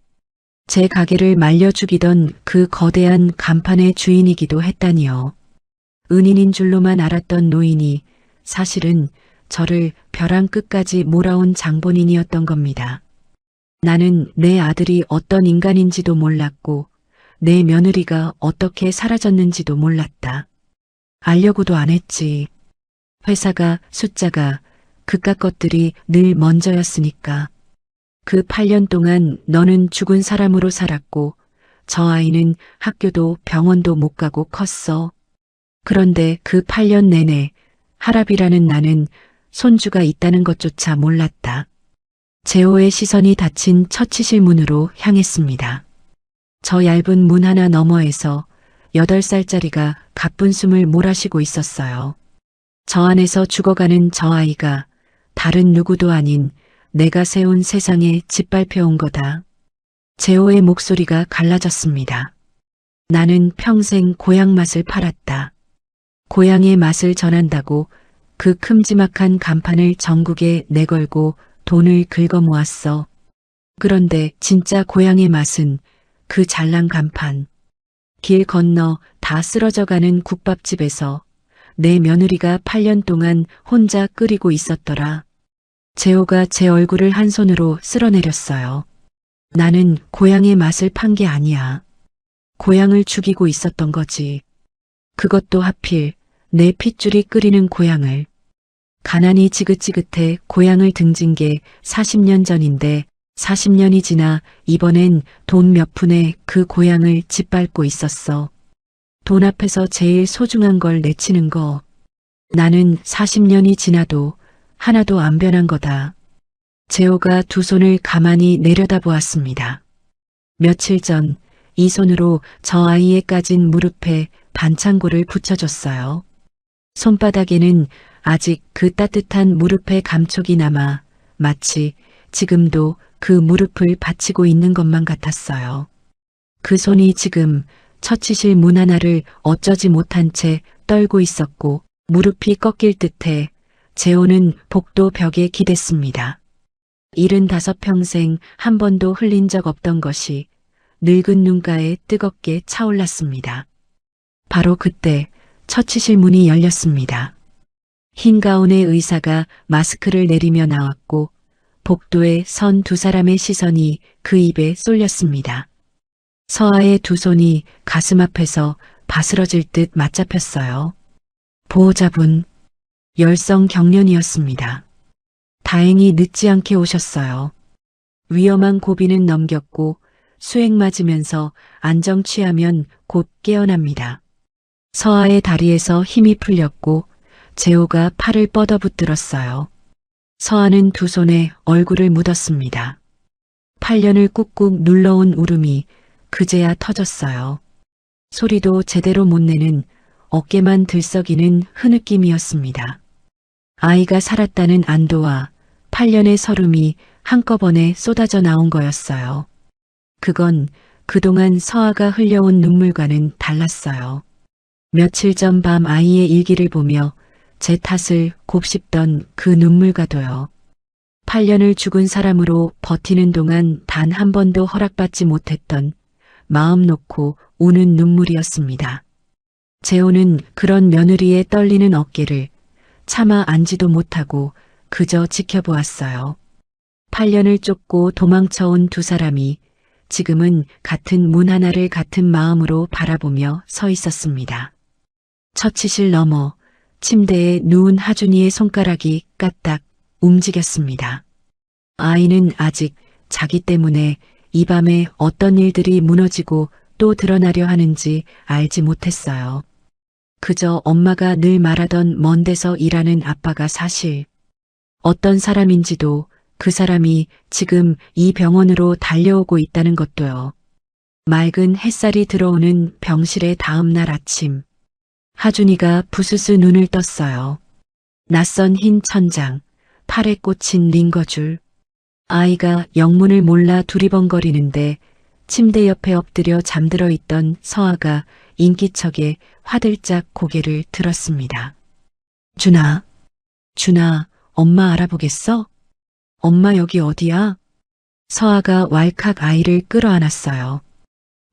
제 가게를 말려 죽이던 그 거대한 간판의 주인이기도 했다니요. 은인인 줄로만 알았던 노인이 사실은 저를 벼랑 끝까지 몰아온 장본인이었던 겁니다. 나는 내 아들이 어떤 인간인지도 몰랐고 내 며느리가 어떻게 사라졌는지도 몰랐다. 알려고도 안 했지. 회사가 숫자가 그깟 것들이 늘 먼저였으니까. 그 8년 동안 너는 죽은 사람으로 살았고 저 아이는 학교도 병원도 못 가고 컸어. 그런데 그 8년 내내 하랍이라는 나는 손주가 있다는 것조차 몰랐다. 제호의 시선이 닫힌 처치실 문으로 향했습니다. 저 얇은 문 하나 너머에서 8살짜리가 가쁜 숨을 몰아쉬고 있었어요. 저 안에서 죽어가는 저 아이가 다른 누구도 아닌 내가 세운 세상에 짓밟혀온 거다. 제호의 목소리가 갈라졌습니다. 나는 평생 고향 맛을 팔았다. 고향의 맛을 전한다고 그 큼지막한 간판을 전국에 내걸고 돈을 긁어 모았어. 그런데 진짜 고향의 맛은 그 잘난 간판. 길 건너 다 쓰러져가는 국밥집에서 내 며느리가 8년 동안 혼자 끓이고 있었더라. 제호가 제 얼굴을 한 손으로 쓸어내렸어요. 나는 고향의 맛을 판 게 아니야. 고향을 죽이고 있었던 거지. 그것도 하필 내 핏줄이 끓이는 고향을. 가난이 지긋지긋해 고향을 등진 게 40년 전인데 40년이 지나 이번엔 돈 몇 푼에 그 고향을 짓밟고 있었어. 돈 앞에서 제일 소중한 걸 내치는 거. 나는 40년이 지나도 하나도 안 변한 거다. 제호가 두 손을 가만히 내려다보았습니다. 며칠 전 이 손으로 저 아이의 까진 무릎에 반창고를 붙여줬어요. 손바닥에는 아직 그 따뜻한 무릎의 감촉이 남아 마치 지금도 그 무릎을 받치고 있는 것만 같았어요. 그 손이 지금 처치실 문 하나를 어쩌지 못한 채 떨고 있었고 무릎이 꺾일 듯해 제호는 복도 벽에 기댔습니다. 75평생 한 번도 흘린 적 없던 것이 늙은 눈가에 뜨겁게 차올랐습니다. 바로 그때 처치실 문이 열렸습니다. 흰 가운의 의사가 마스크를 내리며 나왔고 복도에 선 두 사람의 시선이 그 입에 쏠렸습니다. 서아의 두 손이 가슴 앞에서 바스러질 듯 맞잡혔어요. 보호자분, 열성 경련이었습니다. 다행히 늦지 않게 오셨어요. 위험한 고비는 넘겼고 수액 맞으면서 안정 취하면 곧 깨어납니다. 서아의 다리에서 힘이 풀렸고 제호가 팔을 뻗어붙들었어요. 서아는 두 손에 얼굴을 묻었습니다. 8년을 꾹꾹 눌러온 울음이 그제야 터졌어요. 소리도 제대로 못 내는 어깨만 들썩이는 흐느낌이었습니다. 아이가 살았다는 안도와 8년의 서름이 한꺼번에 쏟아져 나온 거였어요. 그건 그동안 서아가 흘려온 눈물과는 달랐어요. 며칠 전 밤 아이의 일기를 보며 제 탓을 곱씹던 그 눈물과도요. 8년을 죽은 사람으로 버티는 동안 단 한 번도 허락받지 못했던 마음 놓고 우는 눈물이었습니다. 제호는 그런 며느리의 떨리는 어깨를 차마 앉지도 못하고 그저 지켜보았어요. 8년을 쫓고 도망쳐온 두 사람이 지금은 같은 문 하나를 같은 마음으로 바라보며 서 있었습니다. 처치실 너머 침대에 누운 하준이의 손가락이 까딱 움직였습니다. 아이는 아직 자기 때문에 이 밤에 어떤 일들이 무너지고 또 드러나려 하는지 알지 못했어요. 그저 엄마가 늘 말하던 먼 데서 일하는 아빠가 사실 어떤 사람인지도 그 사람이 지금 이 병원으로 달려오고 있다는 것도요. 맑은 햇살이 들어오는 병실의 다음 날 아침 하준이가 부스스 눈을 떴어요. 낯선 흰 천장, 팔에 꽂힌 링거줄. 아이가 영문을 몰라 두리번거리는데 침대 옆에 엎드려 잠들어 있던 서아가 인기척에 화들짝 고개를 들었습니다. 준아, 엄마 알아보겠어? 엄마 여기 어디야? 서아가 왈칵 아이를 끌어안았어요.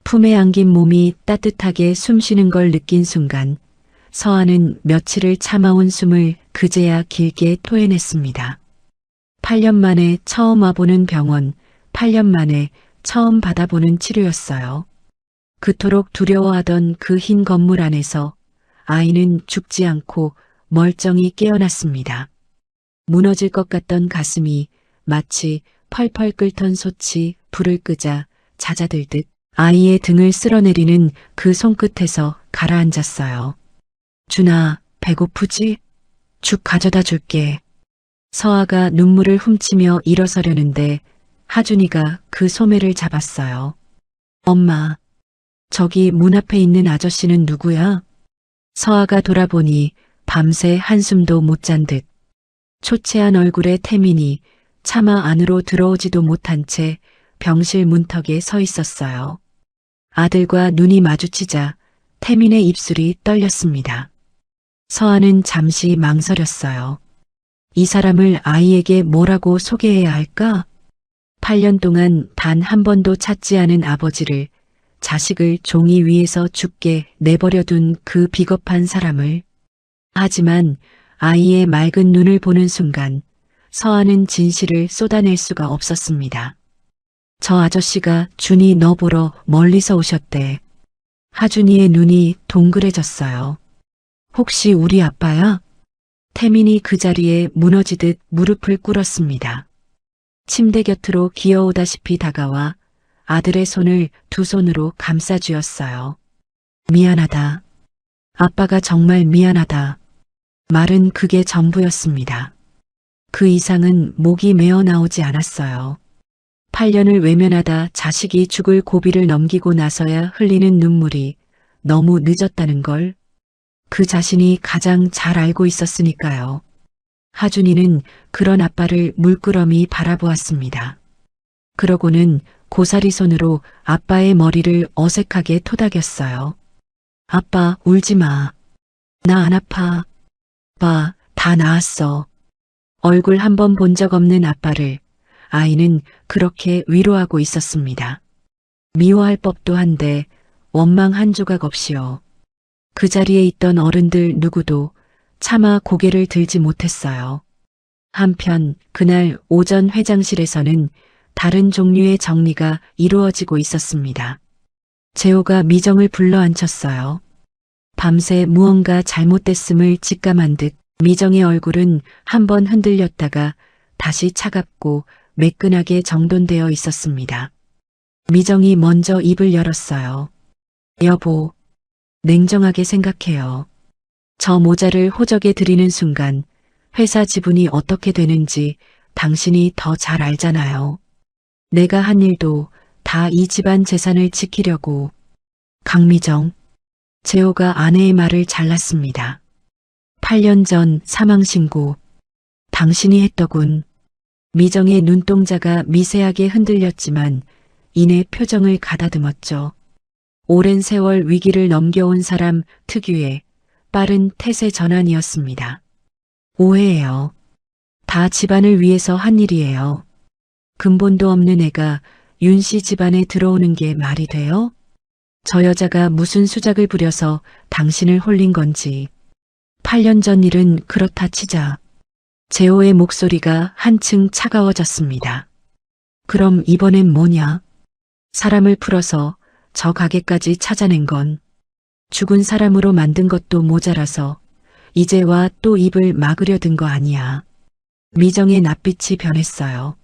품에 안긴 몸이 따뜻하게 숨쉬는 걸 느낀 순간 서아는 며칠을 참아온 숨을 그제야 길게 토해냈습니다. 8년 만에 처음 와보는 병원, 8년 만에 처음 받아보는 치료였어요. 그토록 두려워하던 그 흰 건물 안에서 아이는 죽지 않고 멀쩡히 깨어났습니다. 무너질 것 같던 가슴이 마치 펄펄 끓던 솥이 불을 끄자 잦아들듯 아이의 등을 쓸어내리는 그 손끝에서 가라앉았어요. 준아, 배고프지? 죽 가져다 줄게. 서아가 눈물을 훔치며 일어서려는데 하준이가 그 소매를 잡았어요. 엄마, 저기 문 앞에 있는 아저씨는 누구야? 서아가 돌아보니 밤새 한숨도 못 잔 듯 초췌한 얼굴의 태민이 차마 안으로 들어오지도 못한 채 병실 문턱에 서 있었어요. 아들과 눈이 마주치자 태민의 입술이 떨렸습니다. 서아는 잠시 망설였어요. 이 사람을 아이에게 뭐라고 소개해야 할까? 8년 동안 단 한 번도 찾지 않은 아버지를, 자식을 종이 위에서 죽게 내버려둔 그 비겁한 사람을. 하지만 아이의 맑은 눈을 보는 순간 서아는 진실을 쏟아낼 수가 없었습니다. 저 아저씨가 준이 너 보러 멀리서 오셨대. 하준이의 눈이 동그래졌어요. 혹시 우리 아빠야? 태민이 그 자리에 무너지듯 무릎을 꿇었습니다. 침대 곁으로 기어오다시피 다가와 아들의 손을 두 손으로 감싸쥐었어요. 미안하다. 아빠가 정말 미안하다. 말은 그게 전부였습니다. 그 이상은 목이 메어 나오지 않았어요. 8년을 외면하다 자식이 죽을 고비를 넘기고 나서야 흘리는 눈물이 너무 늦었다는 걸 그 자신이 가장 잘 알고 있었으니까요. 하준이는 그런 아빠를 물끄러미 바라보았습니다. 그러고는 고사리 손으로 아빠의 머리를 어색하게 토닥였어요. 아빠, 울지 마. 나 안 아파. 아빠, 다 나았어. 얼굴 한 번 본 적 없는 아빠를 아이는 그렇게 위로하고 있었습니다. 미워할 법도 한데 원망 한 조각 없이요. 그 자리에 있던 어른들 누구도 차마 고개를 들지 못했어요. 한편 그날 오전 회장실에서는 다른 종류의 정리가 이루어지고 있었습니다. 재호가 미정을 불러 앉혔어요. 밤새 무언가 잘못됐음을 직감한 듯 미정의 얼굴은 한번 흔들렸다가 다시 차갑고 매끈하게 정돈되어 있었습니다. 미정이 먼저 입을 열었어요. 여보, 냉정하게 생각해요. 저 모자를 호적에 드리는 순간 회사 지분이 어떻게 되는지 당신이 더 잘 알잖아요. 내가 한 일도 다 이 집안 재산을 지키려고. 강미정. 재호가 아내의 말을 잘랐습니다. 8년 전 사망신고. 당신이 했더군. 미정의 눈동자가 미세하게 흔들렸지만 이내 표정을 가다듬었죠. 오랜 세월 위기를 넘겨온 사람 특유의 빠른 태세 전환이었습니다. 오해예요. 다 집안을 위해서 한 일이에요. 근본도 없는 애가 윤 씨 집안에 들어오는 게 말이 돼요? 저 여자가 무슨 수작을 부려서 당신을 홀린 건지. 8년 전 일은 그렇다 치자. 재호의 목소리가 한층 차가워졌습니다. 그럼 이번엔 뭐냐? 사람을 풀어서 저 가게까지 찾아낸 건 죽은 사람으로 만든 것도 모자라서 이제와 또 입을 막으려 든 거 아니야. 미정의 낯빛이 변했어요.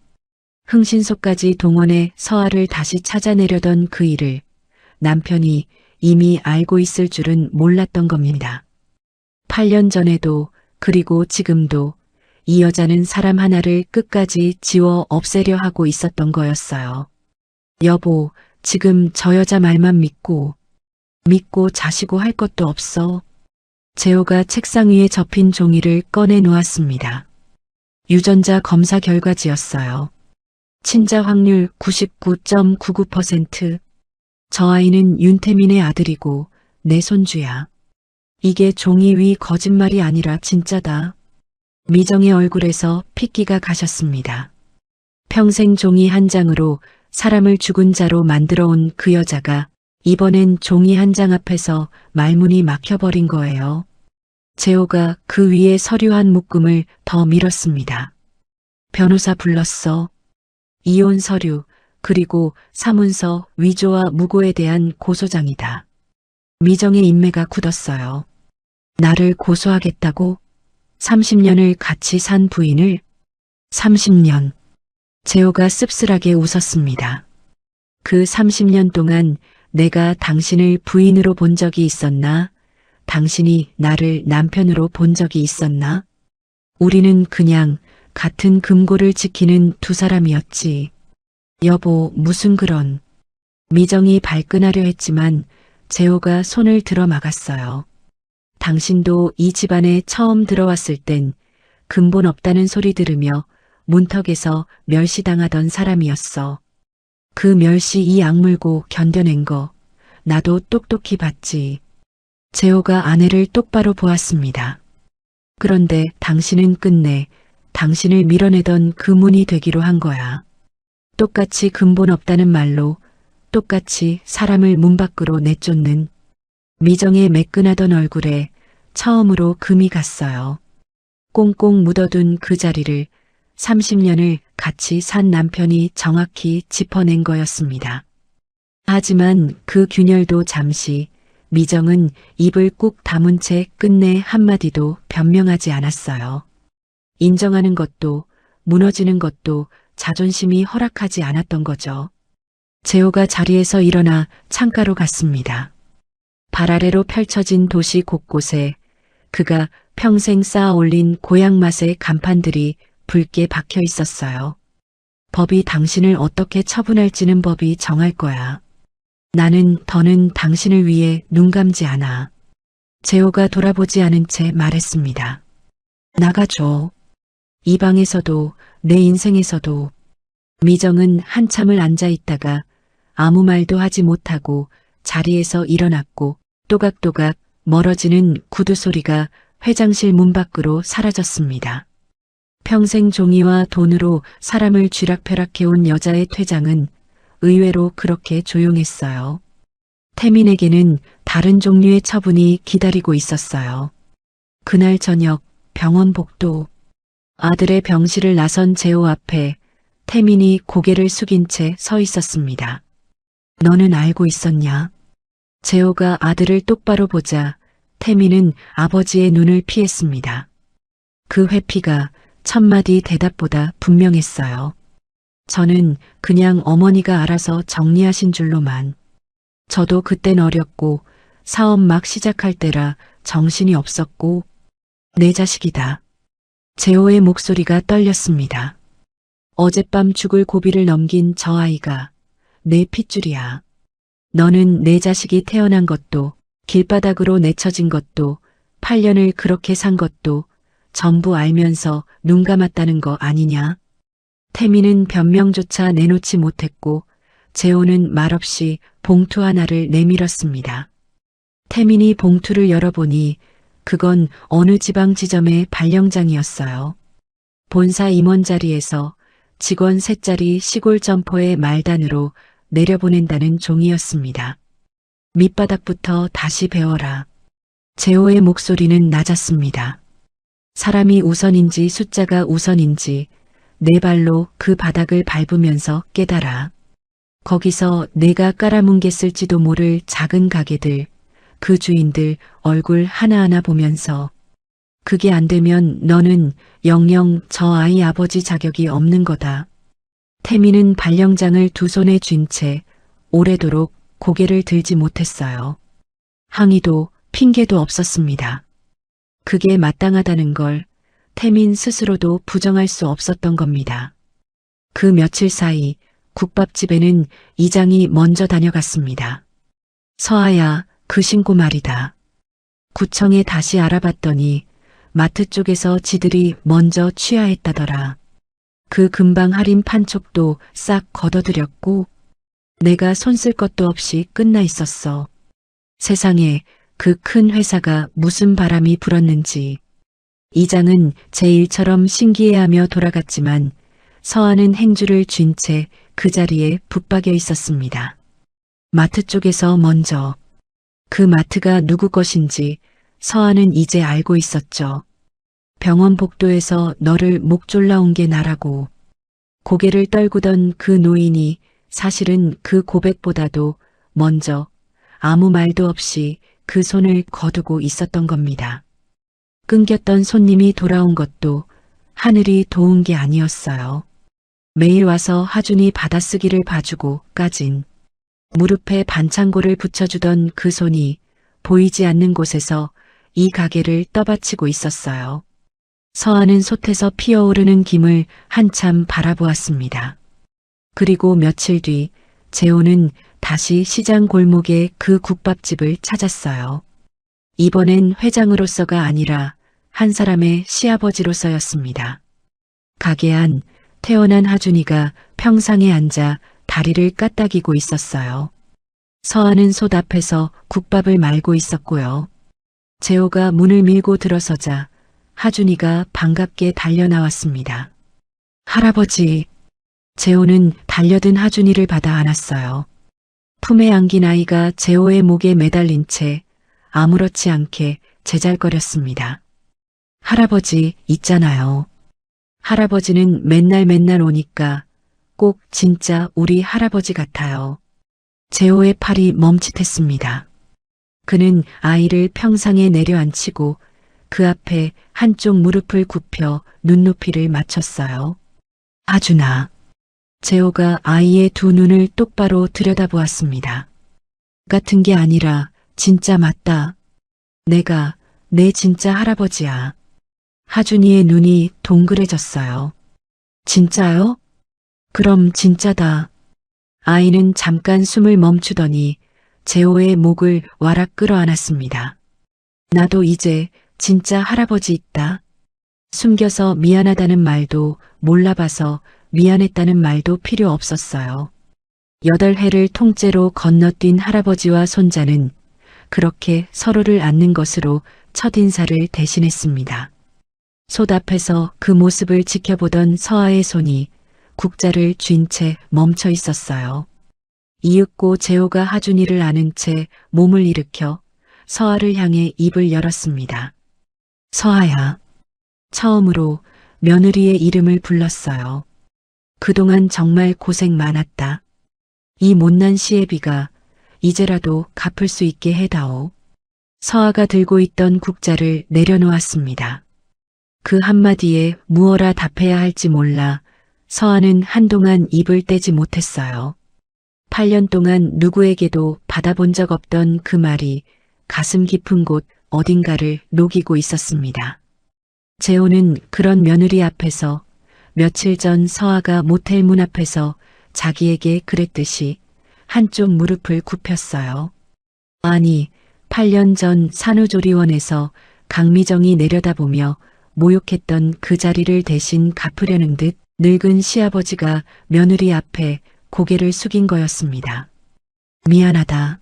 흥신소까지 동원해 서아를 다시 찾아내려던 그 일을 남편이 이미 알고 있을 줄은 몰랐던 겁니다. 8년 전에도 그리고 지금도 이 여자는 사람 하나를 끝까지 지워 없애려 하고 있었던 거였어요. 여보, 지금 저 여자 말만 믿고 자시고 할 것도 없어. 재호가 책상 위에 접힌 종이를 꺼내 놓았습니다. 유전자 검사 결과지였어요. 친자 확률 99.99%. 저 아이는 윤태민의 아들이고 내 손주야. 이게 종이 위 거짓말이 아니라 진짜다. 미정의 얼굴에서 핏기가 가셨습니다. 평생 종이 한 장으로 사람을 죽은 자로 만들어 온 그 여자가 이번엔 종이 한 장 앞에서 말문이 막혀버린 거예요. 재호가 그 위에 서류 한 묶음을 더 밀었습니다. 변호사 불렀어. 이혼 서류, 그리고 사문서 위조와 무고에 대한 고소장이다. 미정의 인매가 굳었어요. 나를 고소하겠다고? 30년을 같이 산 부인을? 30년. 재호가 씁쓸하게 웃었습니다. 그 30년 동안 내가 당신을 부인으로 본 적이 있었나? 당신이 나를 남편으로 본 적이 있었나? 우리는 그냥 같은 금고를 지키는 두 사람이었지. 여보, 무슨 그런. 미정이 발끈하려 했지만 재호가 손을 들어 막았어요. 당신도 이 집안에 처음 들어왔을 땐 근본 없다는 소리 들으며 문턱에서 멸시당하던 사람이었어. 그 멸시 이 악물고 견뎌낸 거 나도 똑똑히 봤지. 재호가 아내를 똑바로 보았습니다. 그런데 당신은 끝내 당신을 밀어내던 그 문이 되기로 한 거야. 똑같이 근본 없다는 말로 똑같이 사람을 문 밖으로 내쫓는. 미정의 매끈하던 얼굴에 처음으로 금이 갔어요. 꽁꽁 묻어둔 그 자리를 30년을 같이 산 남편이 정확히 짚어낸 거였습니다. 하지만 그 균열도 잠시 미정은 입을 꾹 다문 채 끝내 한마디도 변명하지 않았어요. 인정하는 것도 무너지는 것도 자존심이 허락하지 않았던 거죠. 재호가 자리에서 일어나 창가로 갔습니다. 발 아래로 펼쳐진 도시 곳곳에 그가 평생 쌓아 올린 고향 맛의 간판들이 붉게 박혀 있었어요. 법이 당신을 어떻게 처분할지는 법이 정할 거야. 나는 더는 당신을 위해 눈 감지 않아. 재호가 돌아보지 않은 채 말했습니다. 나가줘. 이 방에서도 내 인생에서도. 미정은 한참을 앉아 있다가 아무 말도 하지 못하고 자리에서 일어났고 또각또각 멀어지는 구두 소리가 회장실 문 밖으로 사라졌습니다. 평생 종이와 돈으로 사람을 쥐락펴락해온 여자의 퇴장은 의외로 그렇게 조용했어요. 태민에게는 다른 종류의 처분이 기다리고 있었어요. 그날 저녁 병원 복도. 아들의 병실을 나선 재호 앞에 태민이 고개를 숙인 채 서 있었습니다. 너는 알고 있었냐? 재호가 아들을 똑바로 보자 태민은 아버지의 눈을 피했습니다. 그 회피가 첫마디 대답보다 분명했어요. 저는 그냥 어머니가 알아서 정리하신 줄로만. 저도 그땐 어렸고 사업 막 시작할 때라 정신이 없었고. 내 자식이다. 재호의 목소리가 떨렸습니다. 어젯밤 죽을 고비를 넘긴 저 아이가 내 핏줄이야. 너는 내 자식이 태어난 것도 길바닥으로 내쳐진 것도 8년을 그렇게 산 것도 전부 알면서 눈 감았다는 거 아니냐? 태민은 변명조차 내놓지 못했고 재호는 말없이 봉투 하나를 내밀었습니다. 태민이 봉투를 열어보니 그건 어느 지방 지점의 발령장이었어요. 본사 임원 자리에서 직원 3자리 시골 점포의 말단으로 내려보낸다는 종이었습니다. 밑바닥부터 다시 배워라. 재호의 목소리는 낮았습니다. 사람이 우선인지 숫자가 우선인지 내 발로 그 바닥을 밟으면서 깨달아. 거기서 내가 깔아뭉갰을지도 모를 작은 가게들, 그 주인들 얼굴 하나하나 보면서 그게 안 되면 너는 영영 저 아이 아버지 자격이 없는 거다. 태민은 발령장을 두 손에 쥔 채 오래도록 고개를 들지 못했어요. 항의도 핑계도 없었습니다. 그게 마땅하다는 걸 태민 스스로도 부정할 수 없었던 겁니다. 그 며칠 사이 국밥집에는 이장이 먼저 다녀갔습니다. 서아야, 그 신고 말이다. 구청에 다시 알아봤더니 마트 쪽에서 지들이 먼저 취하했다더라. 그 금방 할인 판촉도 싹 걷어들였고 내가 손 쓸 것도 없이 끝나 있었어. 세상에 그 큰 회사가 무슨 바람이 불었는지. 이장은 제 일처럼 신기해하며 돌아갔지만 서아는 행주를 쥔 채 그 자리에 붙박여 있었습니다. 마트 쪽에서 먼저 그 마트가 누구 것인지 서아는 이제 알고 있었죠. 병원 복도에서 너를 목 졸라온 게 나라고. 고개를 떨구던 그 노인이 사실은 그 고백보다도 먼저 아무 말도 없이 그 손을 거두고 있었던 겁니다. 끊겼던 손님이 돌아온 것도 하늘이 도운 게 아니었어요. 매일 와서 하준이 받아쓰기를 봐주고 까진 무릎에 반창고를 붙여주던 그 손이 보이지 않는 곳에서 이 가게를 떠받치고 있었어요. 서아는 솥에서 피어오르는 김을 한참 바라보았습니다. 그리고 며칠 뒤 재호는 다시 시장 골목에 그 국밥집을 찾았어요. 이번엔 회장으로서가 아니라 한 사람의 시아버지로서였습니다. 가게 안 태어난 하준이가 평상에 앉아 다리를 까딱이고 있었어요. 서아는 솥 앞에서 국밥을 말고 있었고요. 재호가 문을 밀고 들어서자 하준이가 반갑게 달려나왔습니다. 할아버지. 재호는 달려든 하준이를 받아 안았어요. 품에 안긴 아이가 재호의 목에 매달린 채 아무렇지 않게 제잘거렸습니다. 할아버지 있잖아요. 할아버지는 맨날 오니까 꼭 진짜 우리 할아버지 같아요. 재호의 팔이 멈칫했습니다. 그는 아이를 평상에 내려앉히고 그 앞에 한쪽 무릎을 굽혀 눈높이를 맞췄어요. 하준아. 재호가 아이의 두 눈을 똑바로 들여다보았습니다. 같은 게 아니라 진짜 맞다. 내가 내 진짜 할아버지야. 하준이의 눈이 동그래졌어요. 진짜요? 그럼 진짜다. 아이는 잠깐 숨을 멈추더니 재호의 목을 와락 끌어안았습니다. 나도 이제 진짜 할아버지 있다. 숨겨서 미안하다는 말도 몰라봐서 미안했다는 말도 필요 없었어요. 8해를 통째로 건너뛴 할아버지와 손자는 그렇게 서로를 안는 것으로 첫인사를 대신했습니다. 솥 앞에서 그 모습을 지켜보던 서아의 손이 국자를 쥔 채 멈춰 있었어요. 이윽고 재호가 하준이를 안은 채 몸을 일으켜 서아를 향해 입을 열었습니다. 서아야. 처음으로 며느리의 이름을 불렀어요. 그동안 정말 고생 많았다. 이 못난 시애비가 이제라도 갚을 수 있게 해다오. 서아가 들고 있던 국자를 내려놓았습니다. 그 한마디에 무어라 답해야 할지 몰라 서아는 한동안 입을 떼지 못했어요. 8년 동안 누구에게도 받아본 적 없던 그 말이 가슴 깊은 곳 어딘가를 녹이고 있었습니다. 재호는 그런 며느리 앞에서 며칠 전 서아가 모텔 문 앞에서 자기에게 그랬듯이 한쪽 무릎을 굽혔어요. 아니, 8년 전 산후조리원에서 강미정이 내려다보며 모욕했던 그 자리를 대신 갚으려는 듯 늙은 시아버지가 며느리 앞에 고개를 숙인 거였습니다. 미안하다.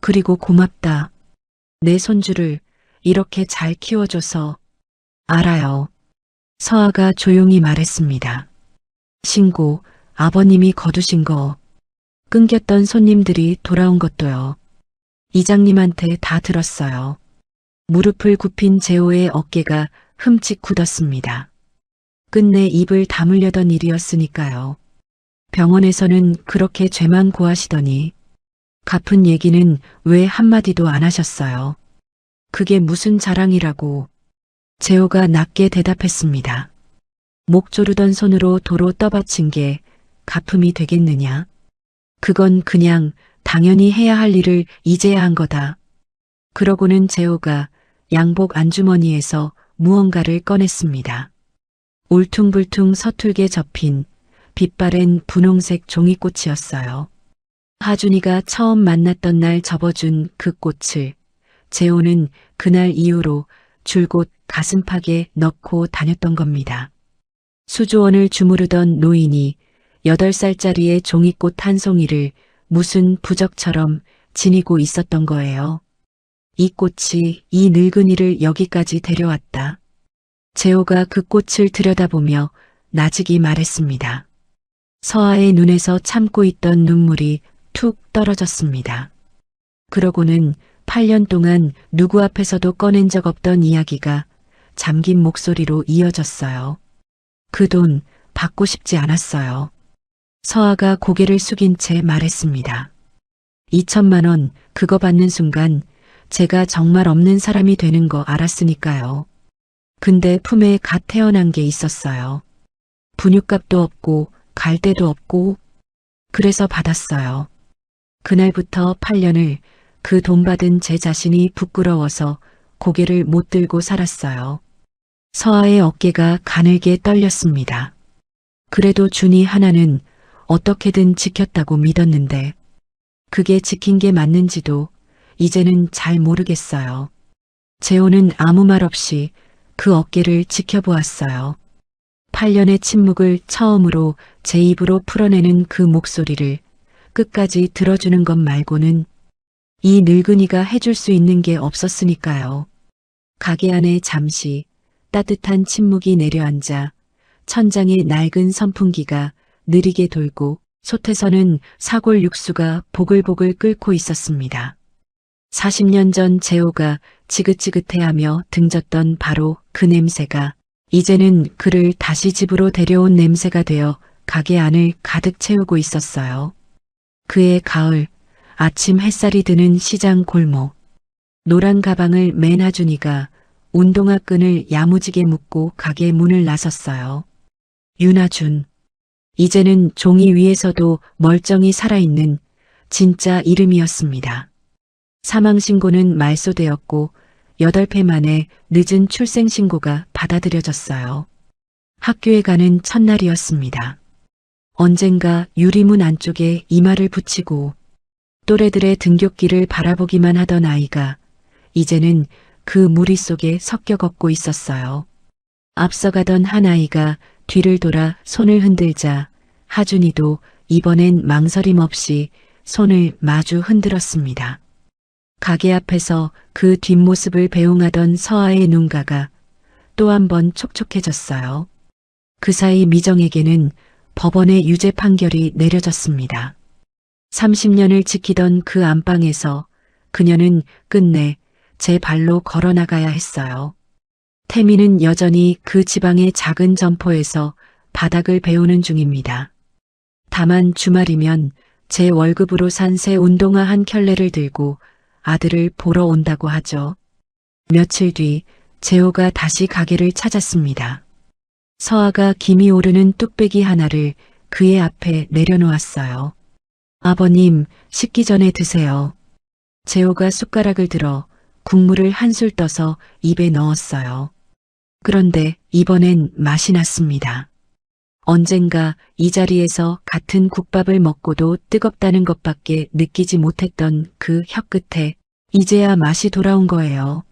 그리고 고맙다. 내 손주를 이렇게 잘 키워줘서. 알아요. 서아가 조용히 말했습니다. 신고, 아버님이 거두신 거. 끊겼던 손님들이 돌아온 것도요. 이장님한테 다 들었어요. 무릎을 굽힌 재호의 어깨가 흠칫 굳었습니다. 끝내 입을 다물려던 일이었으니까요. 병원에서는 그렇게 죄만 고하시더니 갚은 얘기는 왜 한마디도 안 하셨어요. 그게 무슨 자랑이라고. 재호가 낮게 대답했습니다. 목 조르던 손으로 도로 떠받친 게 갚음이 되겠느냐. 그건 그냥 당연히 해야 할 일을 이제야 한 거다. 그러고는 재호가 양복 안주머니에서 무언가를 꺼냈습니다. 울퉁불퉁 서툴게 접힌 빛바랜 분홍색 종이꽃이었어요. 하준이가 처음 만났던 날 접어준 그 꽃을 재호는 그날 이후로 줄곧 가슴팍에 넣고 다녔던 겁니다. 수조원을 주무르던 노인이 8살짜리의 종이꽃 한 송이를 무슨 부적처럼 지니고 있었던 거예요. 이 꽃이 이 늙은이를 여기까지 데려왔다. 재호가 그 꽃을 들여다보며 나직이 말했습니다. 서아의 눈에서 참고 있던 눈물이 툭 떨어졌습니다. 그러고는 8년 동안 누구 앞에서도 꺼낸 적 없던 이야기가 잠긴 목소리로 이어졌어요. 그 돈 받고 싶지 않았어요. 서아가 고개를 숙인 채 말했습니다. 2천만 원 그거 받는 순간 제가 정말 없는 사람이 되는 거 알았으니까요. 근데 품에 갓 태어난 게 있었어요. 분유값도 없고 갈 데도 없고 그래서 받았어요. 그날부터 8년을 그 돈 받은 제 자신이 부끄러워서 고개를 못 들고 살았어요. 서아의 어깨가 가늘게 떨렸습니다. 그래도 준이 하나는 어떻게든 지켰다고 믿었는데 그게 지킨 게 맞는지도 이제는 잘 모르겠어요. 재호는 아무 말 없이 그 어깨를 지켜보았어요. 8년의 침묵을 처음으로 제 입으로 풀어내는 그 목소리를 끝까지 들어주는 것 말고는 이 늙은이가 해줄 수 있는 게 없었으니까요. 가게 안에 잠시 따뜻한 침묵이 내려앉아 천장에 낡은 선풍기가 느리게 돌고 솥에서는 사골 육수가 보글보글 끓고 있었습니다. 40년 전 재호가 지긋지긋해하며 등졌던 바로 그 냄새가 이제는 그를 다시 집으로 데려온 냄새가 되어 가게 안을 가득 채우고 있었어요. 그의 가을, 아침 햇살이 드는 시장 골목. 노란 가방을 맨 하준이가 운동화 끈을 야무지게 묶고 가게 문을 나섰어요. 윤하준. 이제는 종이 위에서도 멀쩡히 살아있는 진짜 이름이었습니다. 사망신고는 말소되었고 8회 만에 늦은 출생신고가 받아들여졌어요. 학교에 가는 첫날이었습니다. 언젠가 유리문 안쪽에 이마를 붙이고 또래들의 등굣길을 바라보기만 하던 아이가 이제는 그 무리 속에 섞여 걷고 있었어요. 앞서가던 한 아이가 뒤를 돌아 손을 흔들자 하준이도 이번엔 망설임 없이 손을 마주 흔들었습니다. 가게 앞에서 그 뒷모습을 배웅하던 서아의 눈가가 또 한 번 촉촉해졌어요. 그 사이 미정에게는 법원의 유죄 판결이 내려졌습니다. 30년을 지키던 그 안방에서 그녀는 끝내 제 발로 걸어 나가야 했어요. 태미는 여전히 그 지방의 작은 점포에서 바닥을 배우는 중입니다. 다만 주말이면 제 월급으로 산 새 운동화 한 켤레를 들고 아들을 보러 온다고 하죠. 며칠 뒤 재호가 다시 가게를 찾았습니다. 서아가 김이 오르는 뚝배기 하나를 그의 앞에 내려놓았어요. 아버님, 식기 전에 드세요. 재호가 숟가락을 들어 국물을 한술 떠서 입에 넣었어요. 그런데 이번엔 맛이 났습니다. 언젠가 이 자리에서 같은 국밥을 먹고도 뜨겁다는 것밖에 느끼지 못했던 그 혀끝에 이제야 맛이 돌아온 거예요.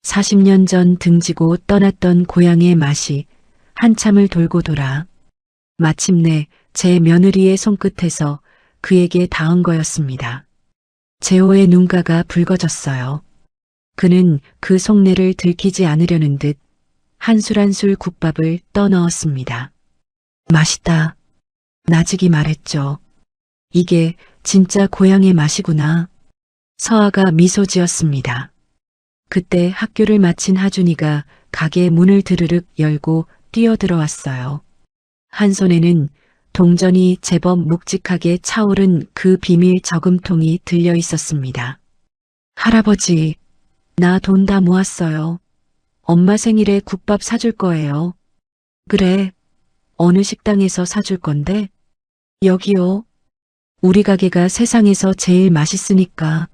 40년 전 등지고 떠났던 고향의 맛이 한참을 돌고 돌아 마침내 제 며느리의 손끝에서 그에게 닿은 거였습니다. 재호의 눈가가 붉어졌어요. 그는 그 속내를 들키지 않으려는 듯 한 술 한 술 국밥을 떠넣었습니다. 맛있다. 나직이 말했죠. 이게 진짜 고향의 맛이구나. 서아가 미소 지었습니다. 그때 학교를 마친 하준이가 가게 문을 드르륵 열고 뛰어들어왔어요. 한 손에는 동전이 제법 묵직하게 차오른 그 비밀 저금통이 들려 있었습니다. 할아버지, 나 돈 다 모았어요. 엄마 생일에 국밥 사줄 거예요. 그래, 어느 식당에서 사줄 건데? 여기요. 우리 가게가 세상에서 제일 맛있으니까.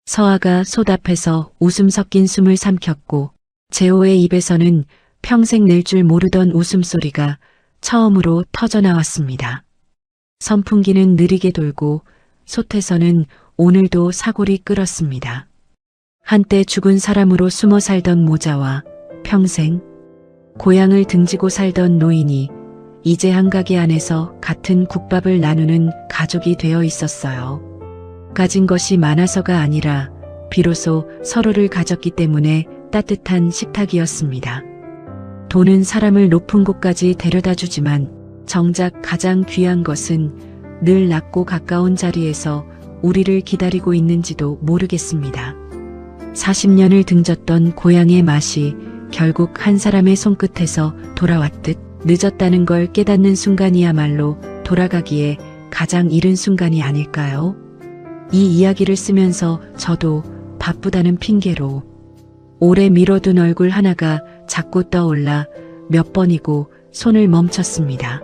서아가 솥 앞에서 웃음 섞인 숨을 삼켰고 재호의 입에서는 평생 낼 줄 모르던 웃음소리가 처음으로 터져나왔습니다. 선풍기는 느리게 돌고 솥에서는 오늘도 사골이 끓었습니다. 한때 죽은 사람으로 숨어 살던 모자와 평생 고향을 등지고 살던 노인이 이제 한 가게 안에서 같은 국밥을 나누는 가족이 되어 있었어요. 가진 것이 많아서가 아니라 비로소 서로를 가졌기 때문에 따뜻한 식탁이었습니다. 돈은 사람을 높은 곳까지 데려다 주지만 정작 가장 귀한 것은 늘 낮고 가까운 자리에서 우리를 기다리고 있는지도 모르겠습니다. 40년을 등졌던 고향의 맛이 결국 한 사람의 손끝에서 돌아왔듯 늦었다는 걸 깨닫는 순간이야말로 돌아가기에 가장 이른 순간이 아닐까요? 이 이야기를 쓰면서 저도 바쁘다는 핑계로 오래 미뤄둔 얼굴 하나가 자꾸 떠올라 몇 번이고 손을 멈췄습니다.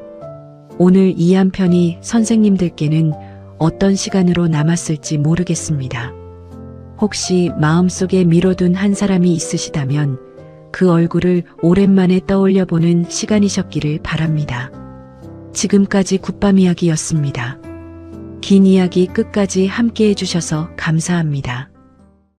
오늘 이 한 편이 선생님들께는 어떤 시간으로 남았을지 모르겠습니다. 혹시 마음속에 미뤄둔 한 사람이 있으시다면 그 얼굴을 오랜만에 떠올려 보는 시간이셨기를 바랍니다. 지금까지 굿밤 이야기였습니다. 긴 이야기 끝까지 함께 해주셔서 감사합니다.